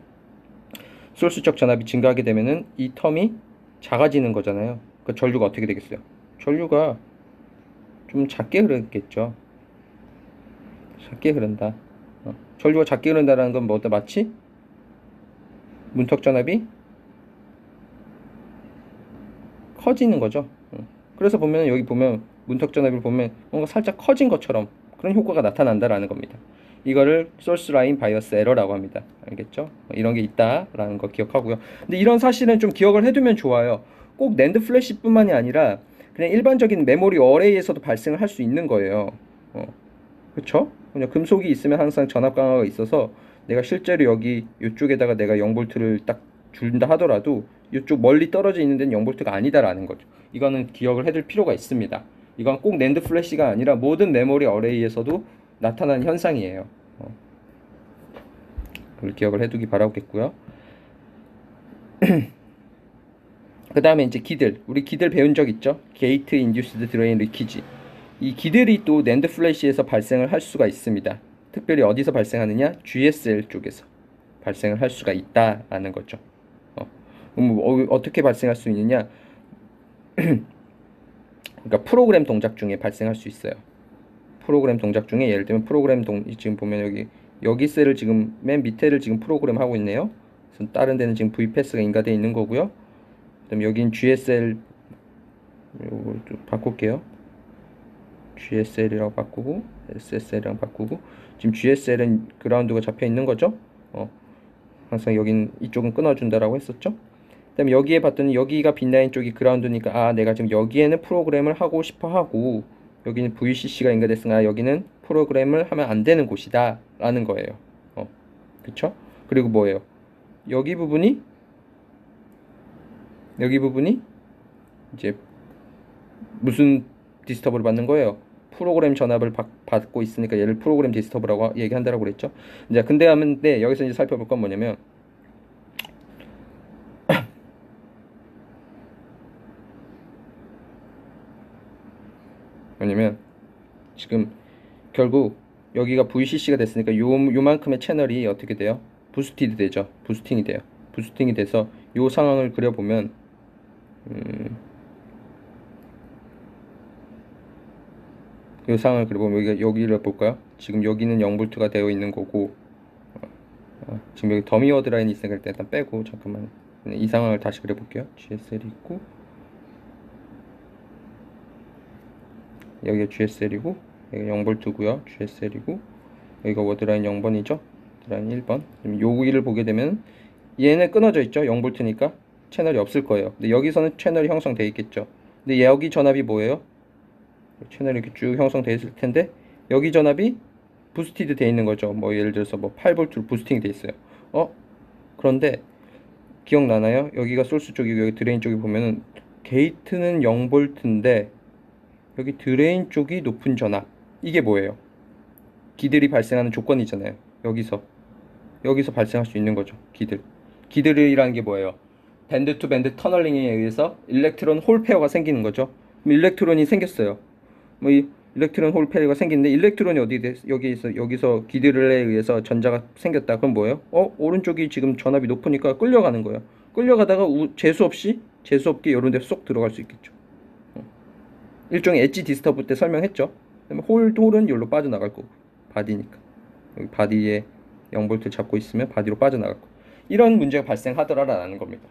소스 쪽 전압이 증가하게 되면은 이 텀이 작아지는 거잖아요. 그 전류가 어떻게 되겠어요? 전류가 좀 작게 흐르겠죠. 작게 흐른다. 전류가 작게 흐른다는 건 뭐다? 마치 문턱 전압이 커지는 거죠. 그래서 보면 여기 보면 문턱 전압을 보면 뭔가 살짝 커진 것처럼 그런 효과가 나타난다라는 겁니다. 이거를 소스 라인 바이어스 에러라고 합니다. 알겠죠? 이런 게 있다라는 거 기억하고요. 근데 이런 사실은 좀 기억을 해두면 좋아요. 꼭 낸드 플래시뿐만이 아니라 그냥 일반적인 메모리 어레이에서도 발생을 할 수 있는 거예요. 그렇죠? 그냥 금속이 있으면 항상 전압 강화가 있어서 내가 실제로 여기 이쪽에다가 내가 0V를 딱 준다 하더라도 이쪽 멀리 떨어져 있는 데는 0V가 아니다라는 거죠. 이거는 기억을 해둘 필요가 있습니다. 이건 꼭 낸드 플래시가 아니라 모든 메모리 어레이에서도 나타나는 현상이에요. 그걸 기억을 해두기 바라겠고요. 그 다음에 이제 기들, 우리 기들 배운 적 있죠? 게이트 인듀스드 드레인 리키지. 이 기들이 또 낸드 플래시에서 발생을 할 수가 있습니다. 특별히 어디서 발생하느냐? GSL 쪽에서 발생을 할 수가 있다라는 거죠. 어떻게 발생할 수 있느냐? 그러니까 프로그램 동작 중에 발생할 수 있어요. 프로그램 동작 중에 예를 들면 지금 보면 여기 셀을 지금 맨 밑에를 지금 프로그램 하고 있네요. 그래서 다른 데는 지금 VPass가 인가되어 있는 거고요. 그다음 여기는 GSL 요걸 좀 바꿀게요. GSL이라고 바꾸고 SSL이랑 바꾸고 지금 GSL은 그라운드가 잡혀 있는 거죠. 항상 이쪽은 끊어준다라고 했었죠. 그다음에 여기에 봤더니 여기가 빈라인 쪽이 그라운드니까 내가 지금 여기에는 프로그램을 하고 싶어 하고 여기는 VCC가 인가됐으나 여기는 프로그램을 하면 안 되는 곳이다 라는 거예요. 그쵸? 그리고 뭐예요? 여기 부분이 이제 무슨 디스터브를 받는 거예요? 프로그램 전압을 받고 있으니까 얘를 프로그램 디스터브라고 얘기한다라고 그랬죠. 이제 근데 여기서 이제 살펴볼 건 뭐냐면 지금 결국 여기가 VCC가 됐으니까 요만큼의 채널이 어떻게 돼요? 부스팅이 돼요. 부스팅이 돼서 요 상황을 그려보면 요 상황을 그려보면 여기를 볼까요? 지금 여기는 0V가 되어 있는 거고 지금 여기 더미 워드 라인이 있으니까 일단 빼고 잠깐만 이 상황을 다시 그려볼게요. GSL이 있고 여기가 GSL이고 여기가 0V고요. GSL이고 여기가 워드라인 0번이죠. 워드라인 1번. 여기를 보게 되면 얘는 끊어져 있죠. 0V니까 채널이 없을 거예요. 근데 여기서는 채널이 형성되어 있겠죠. 근데 여기 전압이 뭐예요? 채널이 이렇게 쭉 형성되어 있을 텐데 여기 전압이 부스티드 되어 있는 거죠. 뭐 예를 들어서 뭐 8V로 부스팅 되어 있어요. 그런데 기억나나요? 여기가 소스 쪽이고 여기 드레인 쪽이 보면은 게이트는 0V인데 여기 드레인 쪽이 높은 전압. 이게 뭐예요? 기들이 발생하는 조건이잖아요. 여기서 발생할 수 있는 거죠. 기들이라는 게 뭐예요? 밴드 투 밴드 터널링에 의해서 일렉트론 홀 페어가 생기는 거죠. 그럼 일렉트론이 생겼어요. 뭐 이 일렉트론 홀 페어가 생기는데 일렉트론이 여기서 기들에 의해서 전자가 생겼다. 그럼 뭐예요? 오른쪽이 지금 전압이 높으니까 끌려가는 거예요. 끌려가다가 재수 없게 이런 데 쏙 들어갈 수 있겠죠. 일종의 엣지 디스터브 때 설명했죠. 홀은 여기로 빠져나갈 거고 바디니까 여기 바디에 0V 잡고 있으면 바디로 빠져나갈 거고 이런 문제가 발생하더라라는 겁니다.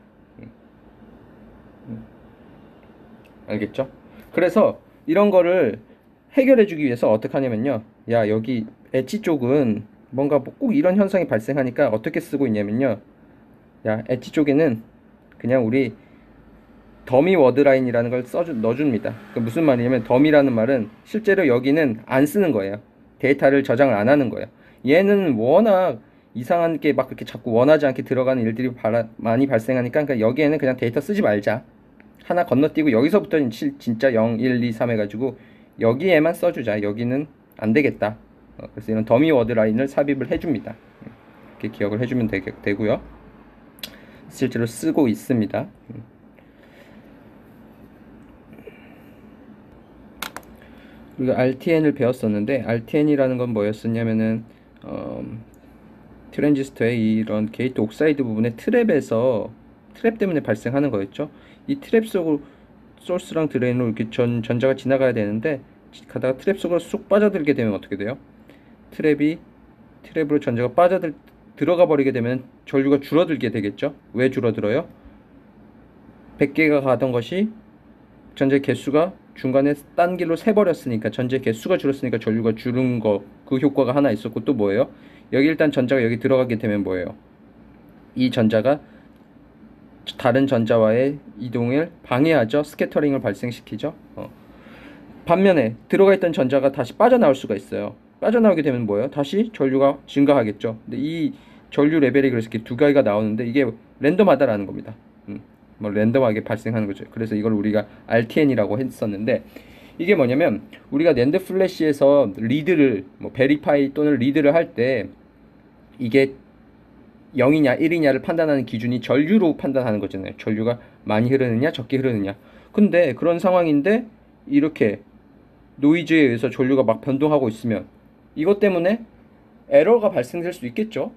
알겠죠? 그래서 이런 거를 해결해 주기 위해서 어떻게 하냐면요. 야 여기 엣지 쪽은 뭔가 꼭 이런 현상이 발생하니까 어떻게 쓰고 있냐면요. 야 엣지 쪽에는 그냥 우리 더미 워드라인이라는 걸 넣어줍니다. 그 무슨 말이냐면 더미라는 말은 실제로 여기는 안 쓰는 거예요. 데이터를 저장을 안 하는 거예요. 얘는 워낙 이상한 게 막 그렇게 자꾸 원하지 않게 들어가는 일들이 많이 발생하니까 그러니까 여기에는 그냥 데이터 쓰지 말자. 하나 건너뛰고 여기서부터는 진짜 0, 1, 2, 3 해가지고 여기에만 써주자. 여기는 안 되겠다. 그래서 이런 더미 워드라인을 삽입을 해줍니다. 이렇게 기억을 해주면 되고요. 실제로 쓰고 있습니다. 우리가 RTN을 배웠었는데 RTN이라는 건 뭐였었냐면은 트랜지스터의 이런 게이트 옥사이드 부분의 트랩 때문에 발생하는 거였죠. 이 트랩 속으로 소스랑 드레인으로 이렇게 전자가 지나가야 되는데 가다가 트랩 속으로 쏙 빠져들게 되면 어떻게 돼요? 트랩으로 전자가 들어가 버리게 되면 전류가 줄어들게 되겠죠. 왜 줄어들어요? 100개가 가던 것이 전자의 개수가 중간에 딴 길로 새버렸으니까 전자의 개수가 줄었으니까 전류가 줄은 거 그 효과가 하나 있었고 또 뭐예요? 여기 일단 전자가 여기 들어가게 되면 뭐예요? 이 전자가 다른 전자와의 이동을 방해하죠. 스캐터링을 발생시키죠. 반면에 들어가 있던 전자가 다시 빠져나올 수가 있어요. 빠져나오게 되면 뭐예요? 다시 전류가 증가하겠죠. 근데 이 전류 레벨이 그래서 이렇게 두 가지가 나오는데 이게 랜덤하다라는 겁니다. 뭐 랜덤하게 발생하는 거죠. 그래서 이걸 우리가 RTN이라고 했었는데 이게 뭐냐면 우리가 낸드 플래시에서 리드를 뭐 베리파이 또는 리드를 할 때 이게 0이냐 1이냐를 판단하는 기준이 전류로 판단하는 거잖아요. 전류가 많이 흐르느냐 적게 흐르느냐. 근데 그런 상황인데 이렇게 노이즈에 의해서 전류가 막 변동하고 있으면 이것 때문에 에러가 발생될 수 있겠죠.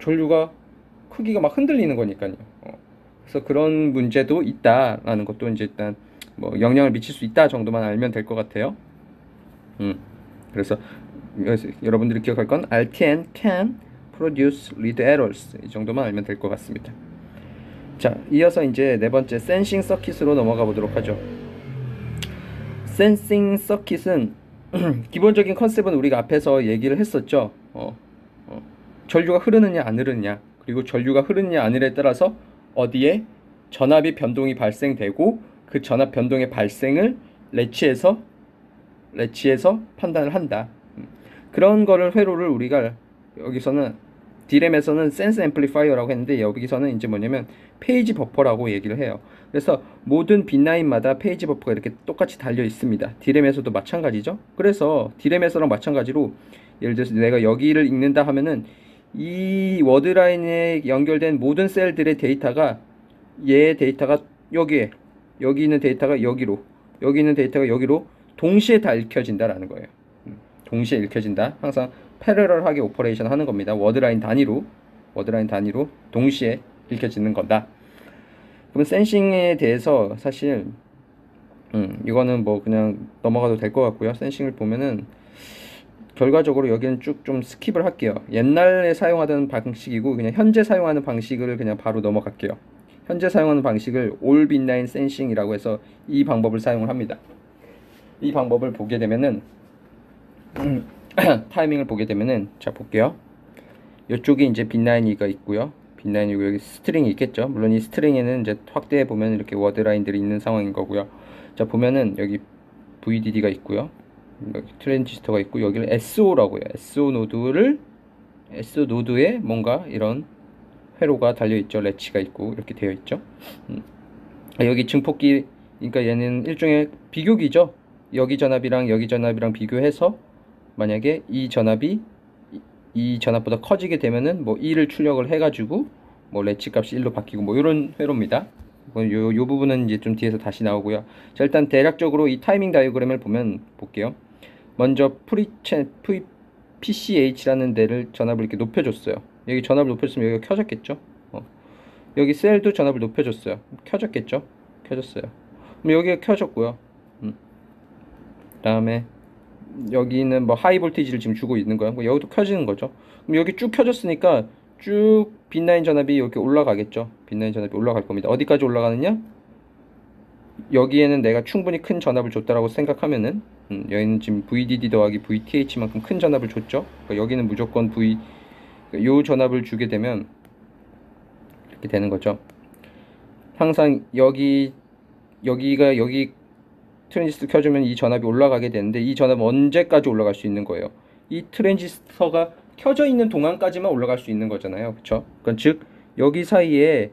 전류가 크기가 막 흔들리는 거니까요. 그래서 그런 문제도 있다라는 것도 이제 일단 뭐 영향을 미칠 수 있다 정도만 알면 될 것 같아요. 그래서 여러분들이 기억할 건 RTN can produce lead errors 이 정도만 알면 될 것 같습니다. 자, 이어서 이제 네 번째 센싱 서킷으로 넘어가 보도록 하죠. 센싱 서킷은 기본적인 컨셉은 우리가 앞에서 얘기를 했었죠. 전류가 흐르느냐 안 흐르느냐 그리고 전류가 흐르느냐 안 흐르느냐에 따라서 어디에 전압이 변동이 발생되고 그 전압 변동의 발생을 레치해서 판단을 한다. 그런 거를 회로를 우리가 여기서는 디램에서는 센스 앰플리파이어라고 했는데 여기서는 이제 뭐냐면 페이지 버퍼라고 얘기를 해요. 그래서 모든 빗라인마다 페이지 버퍼가 이렇게 똑같이 달려 있습니다. 디램에서도 마찬가지죠. 그래서 디램에서랑 마찬가지로 예를 들어서 내가 여기를 읽는다 하면은 이 워드라인에 연결된 모든 셀들의 데이터가 얘의 데이터가 여기에 여기 있는 데이터가 여기로 여기 있는 데이터가 여기로 동시에 다 읽혀진다라는 거예요. 동시에 읽혀진다. 항상 패러럴하게 오퍼레이션 하는 겁니다. 워드라인 단위로 동시에 읽혀지는 거다. 그럼 센싱에 대해서 사실 이거는 뭐 그냥 넘어가도 될 것 같고요. 센싱을 보면은 결과적으로 여기는 쭉 좀 스킵을 할게요. 옛날에 사용하던 방식이고 그냥 현재 사용하는 방식을 그냥 바로 넘어갈게요. 현재 사용하는 방식을 All Bitline Sensing이라고 해서 이 방법을 사용을 합니다. 이 방법을 보게 되면은 타이밍을 보게 되면은 자 볼게요. 이쪽에 이제 빗라인이가 있고요. 빗라인이고 여기 스트링이 있겠죠. 물론 이 스트링에는 이제 확대해 보면 이렇게 워드 라인들이 있는 상황인 거고요. 자 보면은 여기 VDD가 있고요. 여기 트랜지스터가 있고 여기를 SO라고 해요. SO 노드에 뭔가 이런 회로가 달려 있죠. 레치가 있고 이렇게 되어 있죠. 여기 증폭기, 그러니까 얘는 일종의 비교기죠. 여기 전압이랑 여기 전압이랑 비교해서 만약에 이 전압이 이 전압보다 커지게 되면은 뭐 1을 출력을 해가지고 뭐 레치 값이 1로 바뀌고 뭐 이런 회로입니다. 요 부분은 이제 좀 뒤에서 다시 나오고요. 자 일단 대략적으로 이 타이밍 다이어그램을 보면 볼게요. 먼저 PCH라는 데를 전압을 이렇게 높여줬어요. 여기 전압을 높여줬으면 여기가 켜졌겠죠. 여기 셀도 전압을 높여줬어요. 켜졌겠죠. 켜졌어요. 그럼 여기가 켜졌고요. 다음에 여기는 뭐 하이 볼티지를 지금 주고 있는 거야. 여기도 켜지는 거죠. 그럼 여기 쭉 켜졌으니까 쭉 빗라인 전압이 이렇게 올라가겠죠. 빗라인 전압이 올라갈 겁니다. 어디까지 올라가느냐? 여기에는 내가 충분히 큰 전압을 줬다라고 생각하면은 여기는 지금 VDD 더하기 VTH만큼 큰 전압을 줬죠. 그러니까 여기는 무조건 요 전압을 주게 되면 이렇게 되는 거죠. 항상 여기 트랜지스터 켜주면 이 전압이 올라가게 되는데 이 전압은 언제까지 올라갈 수 있는 거예요? 이 트랜지스터가 켜져 있는 동안까지만 올라갈 수 있는 거잖아요. 그쵸? 그건 즉 여기 사이에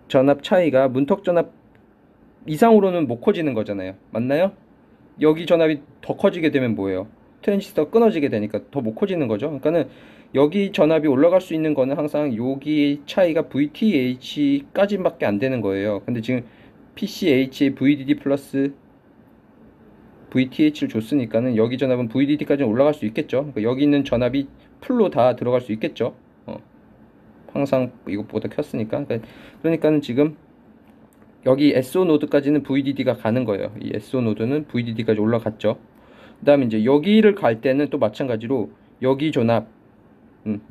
전압 차이가 문턱 전압 이상으로는 못 커지는 거잖아요. 맞나요? 여기 전압이 더 커지게 되면 뭐예요? 트랜지스터가 끊어지게 되니까 더 못 커지는 거죠. 그러니까는 여기 전압이 올라갈 수 있는 거는 항상 여기 차이가 VTH까지밖에 안 되는 거예요. 근데 지금 PCH에 VDD 플러스 VTH를 줬으니까는 여기 전압은 VDD까지 올라갈 수 있겠죠. 그러니까 여기 있는 전압이 풀로 다 들어갈 수 있겠죠. 항상 이것보다 켰으니까. 그러니까는 지금 여기 SO 노드까지는 VDD가 가는 거예요. 이 SO 노드는 VDD까지 올라갔죠. 그 다음에 이제 여기를 갈 때는 또 마찬가지로 여기 전압,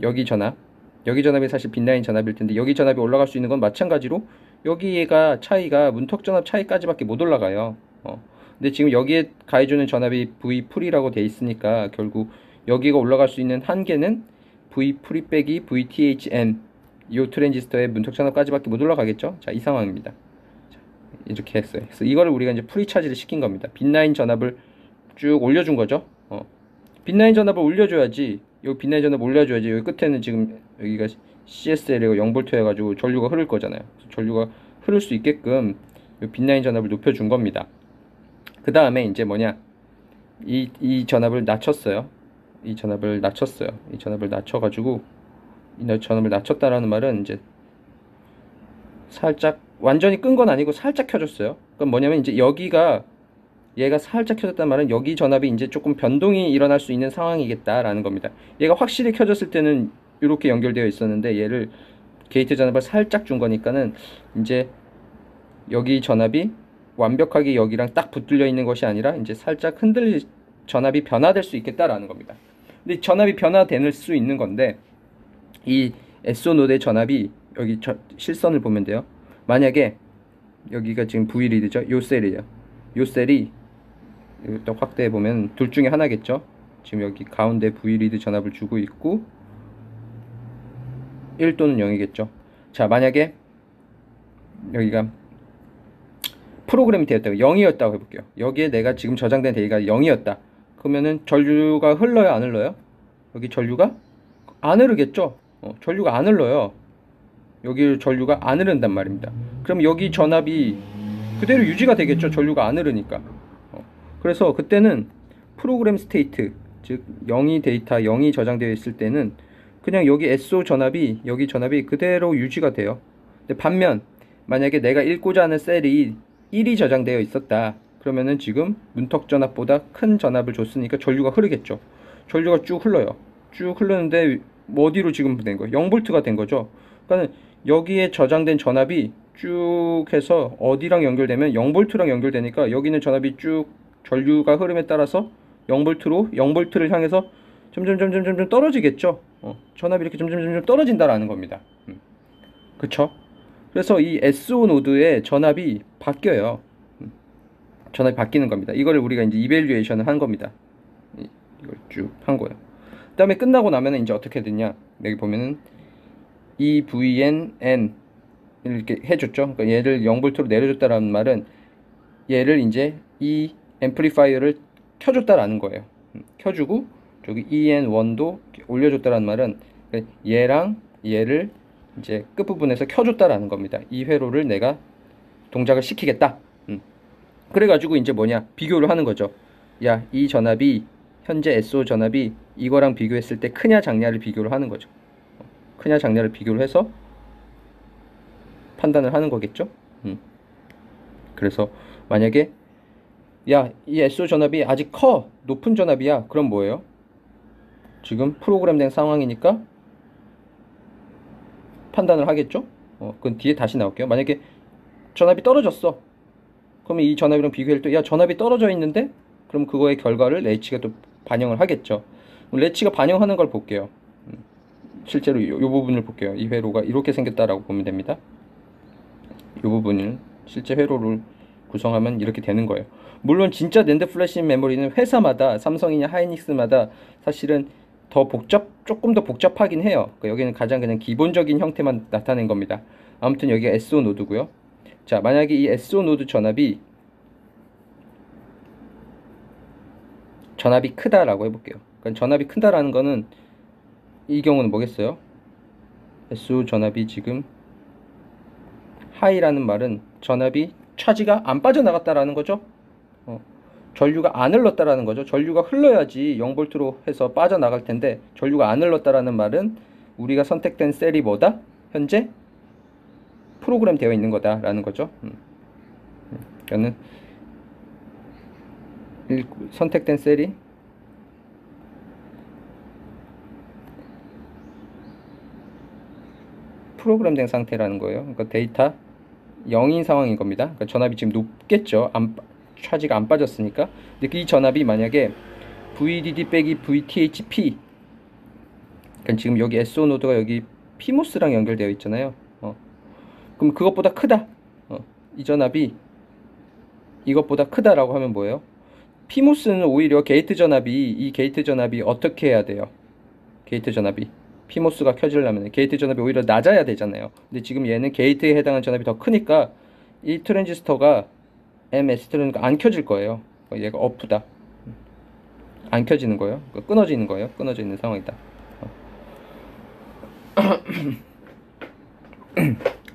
여기 전압이 사실 빗라인 전압일 텐데 여기 전압이 올라갈 수 있는 건 마찬가지로 여기가 차이가 문턱 전압 차이까지밖에 못 올라가요. 근데 지금 여기에 가해주는 전압이 V 풀이라고 돼 있으니까 결국 여기가 올라갈 수 있는 한계는 V 풀이 빼기 VTHM 이 트랜지스터의 문턱 전압까지밖에 못 올라가겠죠. 자, 이 상황입니다. 자, 이렇게 했어요. 그래서 이거를 우리가 이제 프리 차지를 시킨 겁니다. 빗라인 전압을 쭉 올려준 거죠. 빗라인 전압을 올려줘야지. 여기 빗라인 전압 올려줘야지. 여기 끝에는 지금 여기가 CSL이고 0V 해가지고 전류가 흐를 거잖아요. 전류가 흐를 수 있게끔 빗라인 전압을 높여준 겁니다. 그 다음에 이제 뭐냐, 이 전압을 낮췄어요. 이 전압을 낮춰가지고 이 전압을 낮췄다라는 말은 이제 살짝 완전히 끈 건 아니고 살짝 켜줬어요. 그럼 뭐냐면 이제 여기가 얘가 살짝 켜졌단 말은 여기 전압이 이제 조금 변동이 일어날 수 있는 상황이겠다라는 겁니다. 얘가 확실히 켜졌을 때는 이렇게 연결되어 있었는데 얘를 게이트 전압을 살짝 준 거니까는 이제 여기 전압이 완벽하게 여기랑 딱 붙들려 있는 것이 아니라 이제 살짝 전압이 변화될 수 있겠다라는 겁니다. 근데 전압이 변화될 수 있는 건데 이 SO 노드의 전압이 여기 실선을 보면 돼요. 만약에 여기가 지금 V리드죠. 요 셀이에요. 요 셀이 또 확대해 보면 둘 중에 하나겠죠. 지금 여기 가운데 V리드 전압을 주고 있고 1 또는 0이겠죠. 자, 만약에 여기가 프로그램이 되었다고 0이었다고 해볼게요. 여기에 내가 지금 저장된 데이터가 0이었다. 그러면은 전류가 흘러요, 안 흘러요? 여기 전류가 안 흐르겠죠. 전류가 안 흘러요. 여기 전류가 안 흐른단 말입니다. 그럼 여기 전압이 그대로 유지가 되겠죠. 전류가 안 흐르니까. 그래서 그때는 프로그램 스테이트, 즉 0이 데이터 0이 저장되어 있을 때는 그냥 여기 SO 전압이 여기 전압이 그대로 유지가 돼요. 근데 반면 만약에 내가 읽고자 하는 셀이 1이 저장되어 있었다. 그러면은 지금 문턱 전압보다 큰 전압을 줬으니까 전류가 흐르겠죠. 전류가 쭉 흘러요. 쭉 흐르는데 어디로 지금 된 거예요? 0V가 된 거죠. 그러니까 여기에 저장된 전압이 쭉 해서 어디랑 연결되면 0V랑 연결되니까 여기는 전압이 쭉 전류가 흐름에 따라서 0볼트로 0볼트를 향해서 점점 떨어지겠죠. 전압이 이렇게 점점 떨어진다라는 겁니다. 그쵸? 그래서 이 SO 노드의 전압이 바뀌어요. 전압이 바뀌는 겁니다. 이거를 우리가 이제 이밸류에이션을 한 겁니다. 이걸 쭉 한 거예요. 그 다음에 끝나고 나면은 이제 어떻게 되냐. 여기 보면은 EVNN 이렇게 해줬죠. 그러니까 얘를 0볼트로 내려줬다라는 말은 얘를 이제 이 앰플리파이어를 켜줬다라는 거예요. 켜주고 저기 EN1도 올려줬다라는 말은 얘랑 얘를 이제 끝부분에서 켜줬다라는 겁니다. 이 회로를 내가 동작을 시키겠다. 그래가지고 이제 뭐냐, 비교를 하는 거죠. 야, 이 전압이 현재 SO 전압이 이거랑 비교했을 때 크냐 작냐를 비교를 하는 거죠. 크냐 작냐를 비교를 해서 판단을 하는 거겠죠. 그래서 만약에 야, 이 SO 전압이 아직 커, 높은 전압이야, 그럼 뭐예요? 지금 프로그램된 상황이니까 판단을 하겠죠. 그건 뒤에 다시 나올게요. 만약에 전압이 떨어졌어, 그러면 이 전압이랑 비교할 때 야, 전압이 떨어져 있는데, 그럼 그거의 결과를 레이치가 또 반영을 하겠죠. 레이치가 반영하는 걸 볼게요. 실제로 이 부분을 볼게요. 이 회로가 이렇게 생겼다라고 보면 됩니다. 이 부분을 실제 회로를 구성하면 이렇게 되는 거예요. 물론 진짜 낸드 플래시 메모리는 회사마다, 삼성이냐 하이닉스마다 사실은 조금 더 복잡하긴 해요. 그러니까 여기는 가장 그냥 기본적인 형태만 나타낸 겁니다. 아무튼 여기가 SO 노드고요. 자, 만약에 이 SO 노드 전압이 크다라고 해볼게요. 그러니까 전압이 크다라는 거는 이 경우는 뭐겠어요? SO 전압이 지금 하이라는 말은 전압이 차지가 안 빠져나갔다라는 거죠. 전류가 안 흘렀다라는 거죠. 전류가 흘러야지 0볼트로 해서 빠져나갈 텐데 전류가 안 흘렀다라는 말은 우리가 선택된 셀이 뭐다? 현재 프로그램 되어 있는 거다라는 거죠. 그러니까는 선택된 셀이 프로그램된 상태라는 거예요. 그러니까 데이터 0인 상황인 겁니다. 그러니까 전압이 지금 높겠죠. 차지가 안 빠졌으니까. 근데 이 전압이 만약에 VDD 빼기 VTHP, 그러니까 지금 여기 SO 노드가 여기 PMOS랑 연결되어 있잖아요. 그럼 그것보다 크다. 이 전압이 이것보다 크다라고 하면 뭐예요? PMOS는 오히려 게이트 전압이 어떻게 해야 돼요? 게이트 전압이 PMOS가 켜지려면 게이트 전압이 오히려 낮아야 되잖아요. 근데 지금 얘는 게이트에 해당하는 전압이 더 크니까 이 트랜지스터가 MST는 안 켜질 거예요. 얘가 오프다. 안 켜지는 거예요. 끊어지는 거예요. 끊어져 있는 상황이다.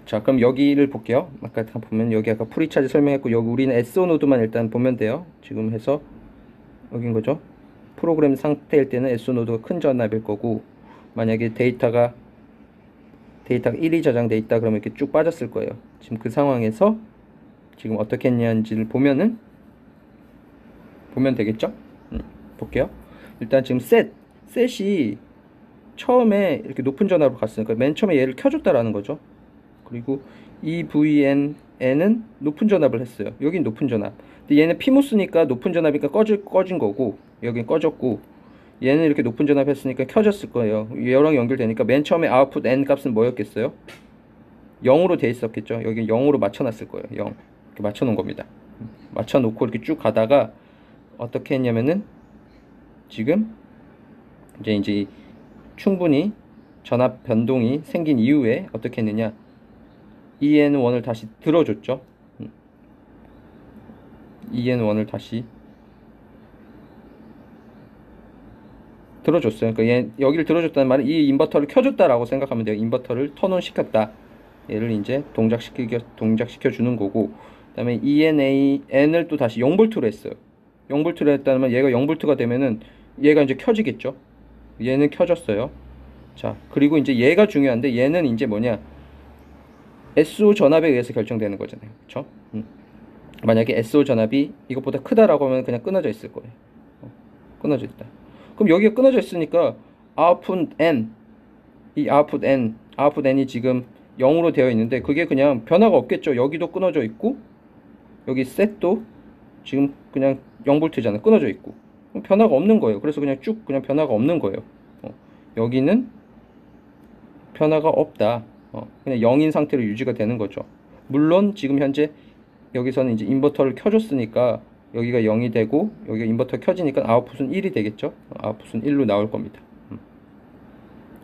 자, 그럼 여기를 볼게요. 아까 보면 여기 아까 프리차지 설명했고, 여기 우리는 SO 노드만 일단 보면 돼요. 지금 해서 여긴 거죠. 프로그램 상태일 때는 SO 노드가 큰 전압일 거고, 만약에 데이터가 1이 저장돼 있다 그러면 이렇게 쭉 빠졌을 거예요. 지금 그 상황에서 지금 어떻게 했냐는지를 보면 되겠죠? 볼게요. 일단 지금 셋이 처음에 이렇게 높은 전압으로 갔으니까 맨 처음에 얘를 켜줬다라는 거죠. 그리고 EVNN은 높은 전압을 했어요. 여긴 높은 전압. 근데 얘는 PMOS니까 높은 전압이니까 꺼진 거고, 여긴 꺼졌고, 얘는 이렇게 높은 전압 했으니까 켜졌을 거예요. 얘랑 연결되니까 맨 처음에 아웃풋 N 값은 뭐였겠어요? 0으로 돼 있었겠죠. 여기 0으로 맞춰놨을 거예요. 0 이렇게 맞춰놓은 겁니다. 맞춰놓고 이렇게 쭉 가다가 어떻게 했냐면은 지금 이제 충분히 전압 변동이 생긴 이후에 어떻게 했느냐, EN1을 다시 들어줬죠. EN1을 다시 들어줬어요. 그러니까 여기를 들어줬다는 말은 이 인버터를 켜줬다라고 생각하면 돼요. 인버터를 턴온 시켰다. 얘를 이제 동작시켜 주는 거고, 그 다음에 ENAN을 또 다시 0볼트로 했어요. 0볼트로 했다는 말, 얘가 0볼트가 되면은 얘가 이제 켜지겠죠. 얘는 켜졌어요. 자, 그리고 이제 얘가 중요한데, 얘는 이제 뭐냐, SO 전압에 의해서 결정되는 거잖아요. 그쵸? 만약에 SO 전압이 이것보다 크다라고 하면 그냥 끊어져 있을 거예요. 끊어져 있다. 그럼 여기가 끊어져 있으니까 아웃풋 N, 이 아웃풋 N이 지금 0으로 되어 있는데 그게 그냥 변화가 없겠죠. 여기도 끊어져 있고 여기 셋도 지금 그냥 0볼트잖아. 끊어져 있고. 변화가 없는 거예요. 그래서 그냥 쭉 그냥 변화가 없는 거예요. 여기는 변화가 없다. 그냥 0인 상태로 유지가 되는 거죠. 물론 지금 현재 여기서는 이제 인버터를 켜줬으니까 여기가 0이 되고 여기가 인버터 켜지니까 아웃풋은 1이 되겠죠. 아웃풋은 1로 나올 겁니다.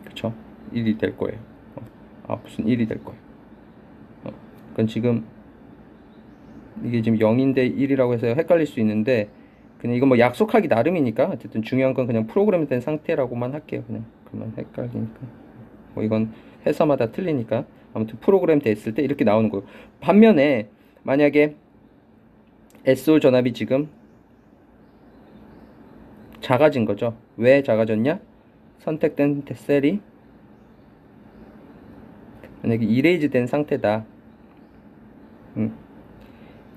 그쵸? 1이 될 거예요. 아웃풋은 1이 될 거예요. 그건 지금 이게 지금 0인데 1이라고 해서 헷갈릴 수 있는데 그냥 이건 뭐 약속하기 나름이니까 어쨌든 중요한 건 그냥 프로그램 된 상태라고만 할게요. 그만 헷갈리니까 뭐 이건 회사마다 틀리니까 아무튼 프로그램 됐을 때 이렇게 나오는 거예요. 반면에 만약에 SO 전압이 지금 작아진 거죠. 왜 작아졌냐? 선택된 셀이 만약에 이레이즈 된 상태다.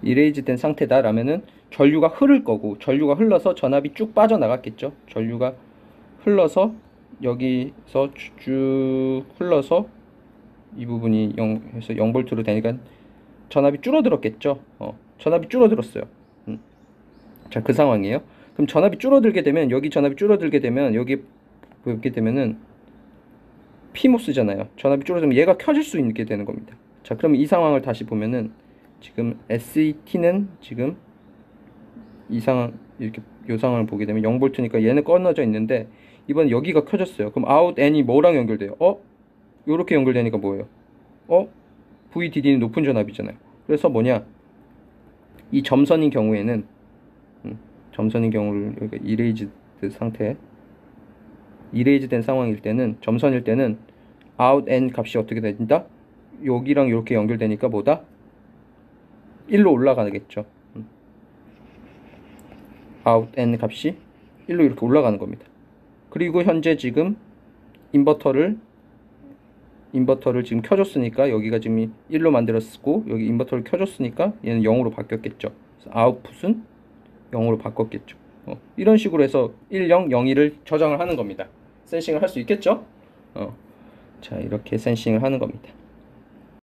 이레이즈 된 상태다 라면은 전류가 흐를 거고, 전류가 흘러서 전압이 쭉 빠져나갔겠죠. 전류가 흘러서 여기서 쭉 흘러서 이 부분이 0에서 0V로 되니까 전압이 줄어들었겠죠. 전압이 줄어들었어요. 자, 그 상황이에요. 그럼 전압이 줄어들게 되면, 여기 전압이 줄어들게 되면 여기 보게 되면은 PMOS잖아요. 전압이 줄어들면 얘가 켜질 수 있게 되는 겁니다. 자, 그러면 이 상황을 다시 보면은 지금 SET는 지금 이 상황, 이렇게 요 상황을 보게 되면 0V니까 얘는 꺼져져 있는데 이번 여기가 켜졌어요. 그럼 out N이 뭐랑 연결돼요? 요렇게 연결되니까 뭐예요? VDD는 높은 전압이잖아요. 그래서 뭐냐, 이 점선인 경우에는 점선인 경우를 여기 이레이즈 상태, 이레이즈 된 상황일 때는, 점선일 때는 out N 값이 어떻게 된다? 여기랑 이렇게 연결되니까 뭐다? 1로 올라가겠죠. out N 값이 1로 이렇게 올라가는 겁니다. 그리고 현재 지금 인버터를 지금 켜줬으니까 여기가 지금 1로 만들었고 여기 인버터를 켜줬으니까 얘는 0으로 바뀌었겠죠. 그래서 아웃풋은 0으로 바꿨겠죠. 이런 식으로 해서 10, 01을 저장을 하는 겁니다. 센싱을 할 수 있겠죠? 자, 이렇게 센싱을 하는 겁니다.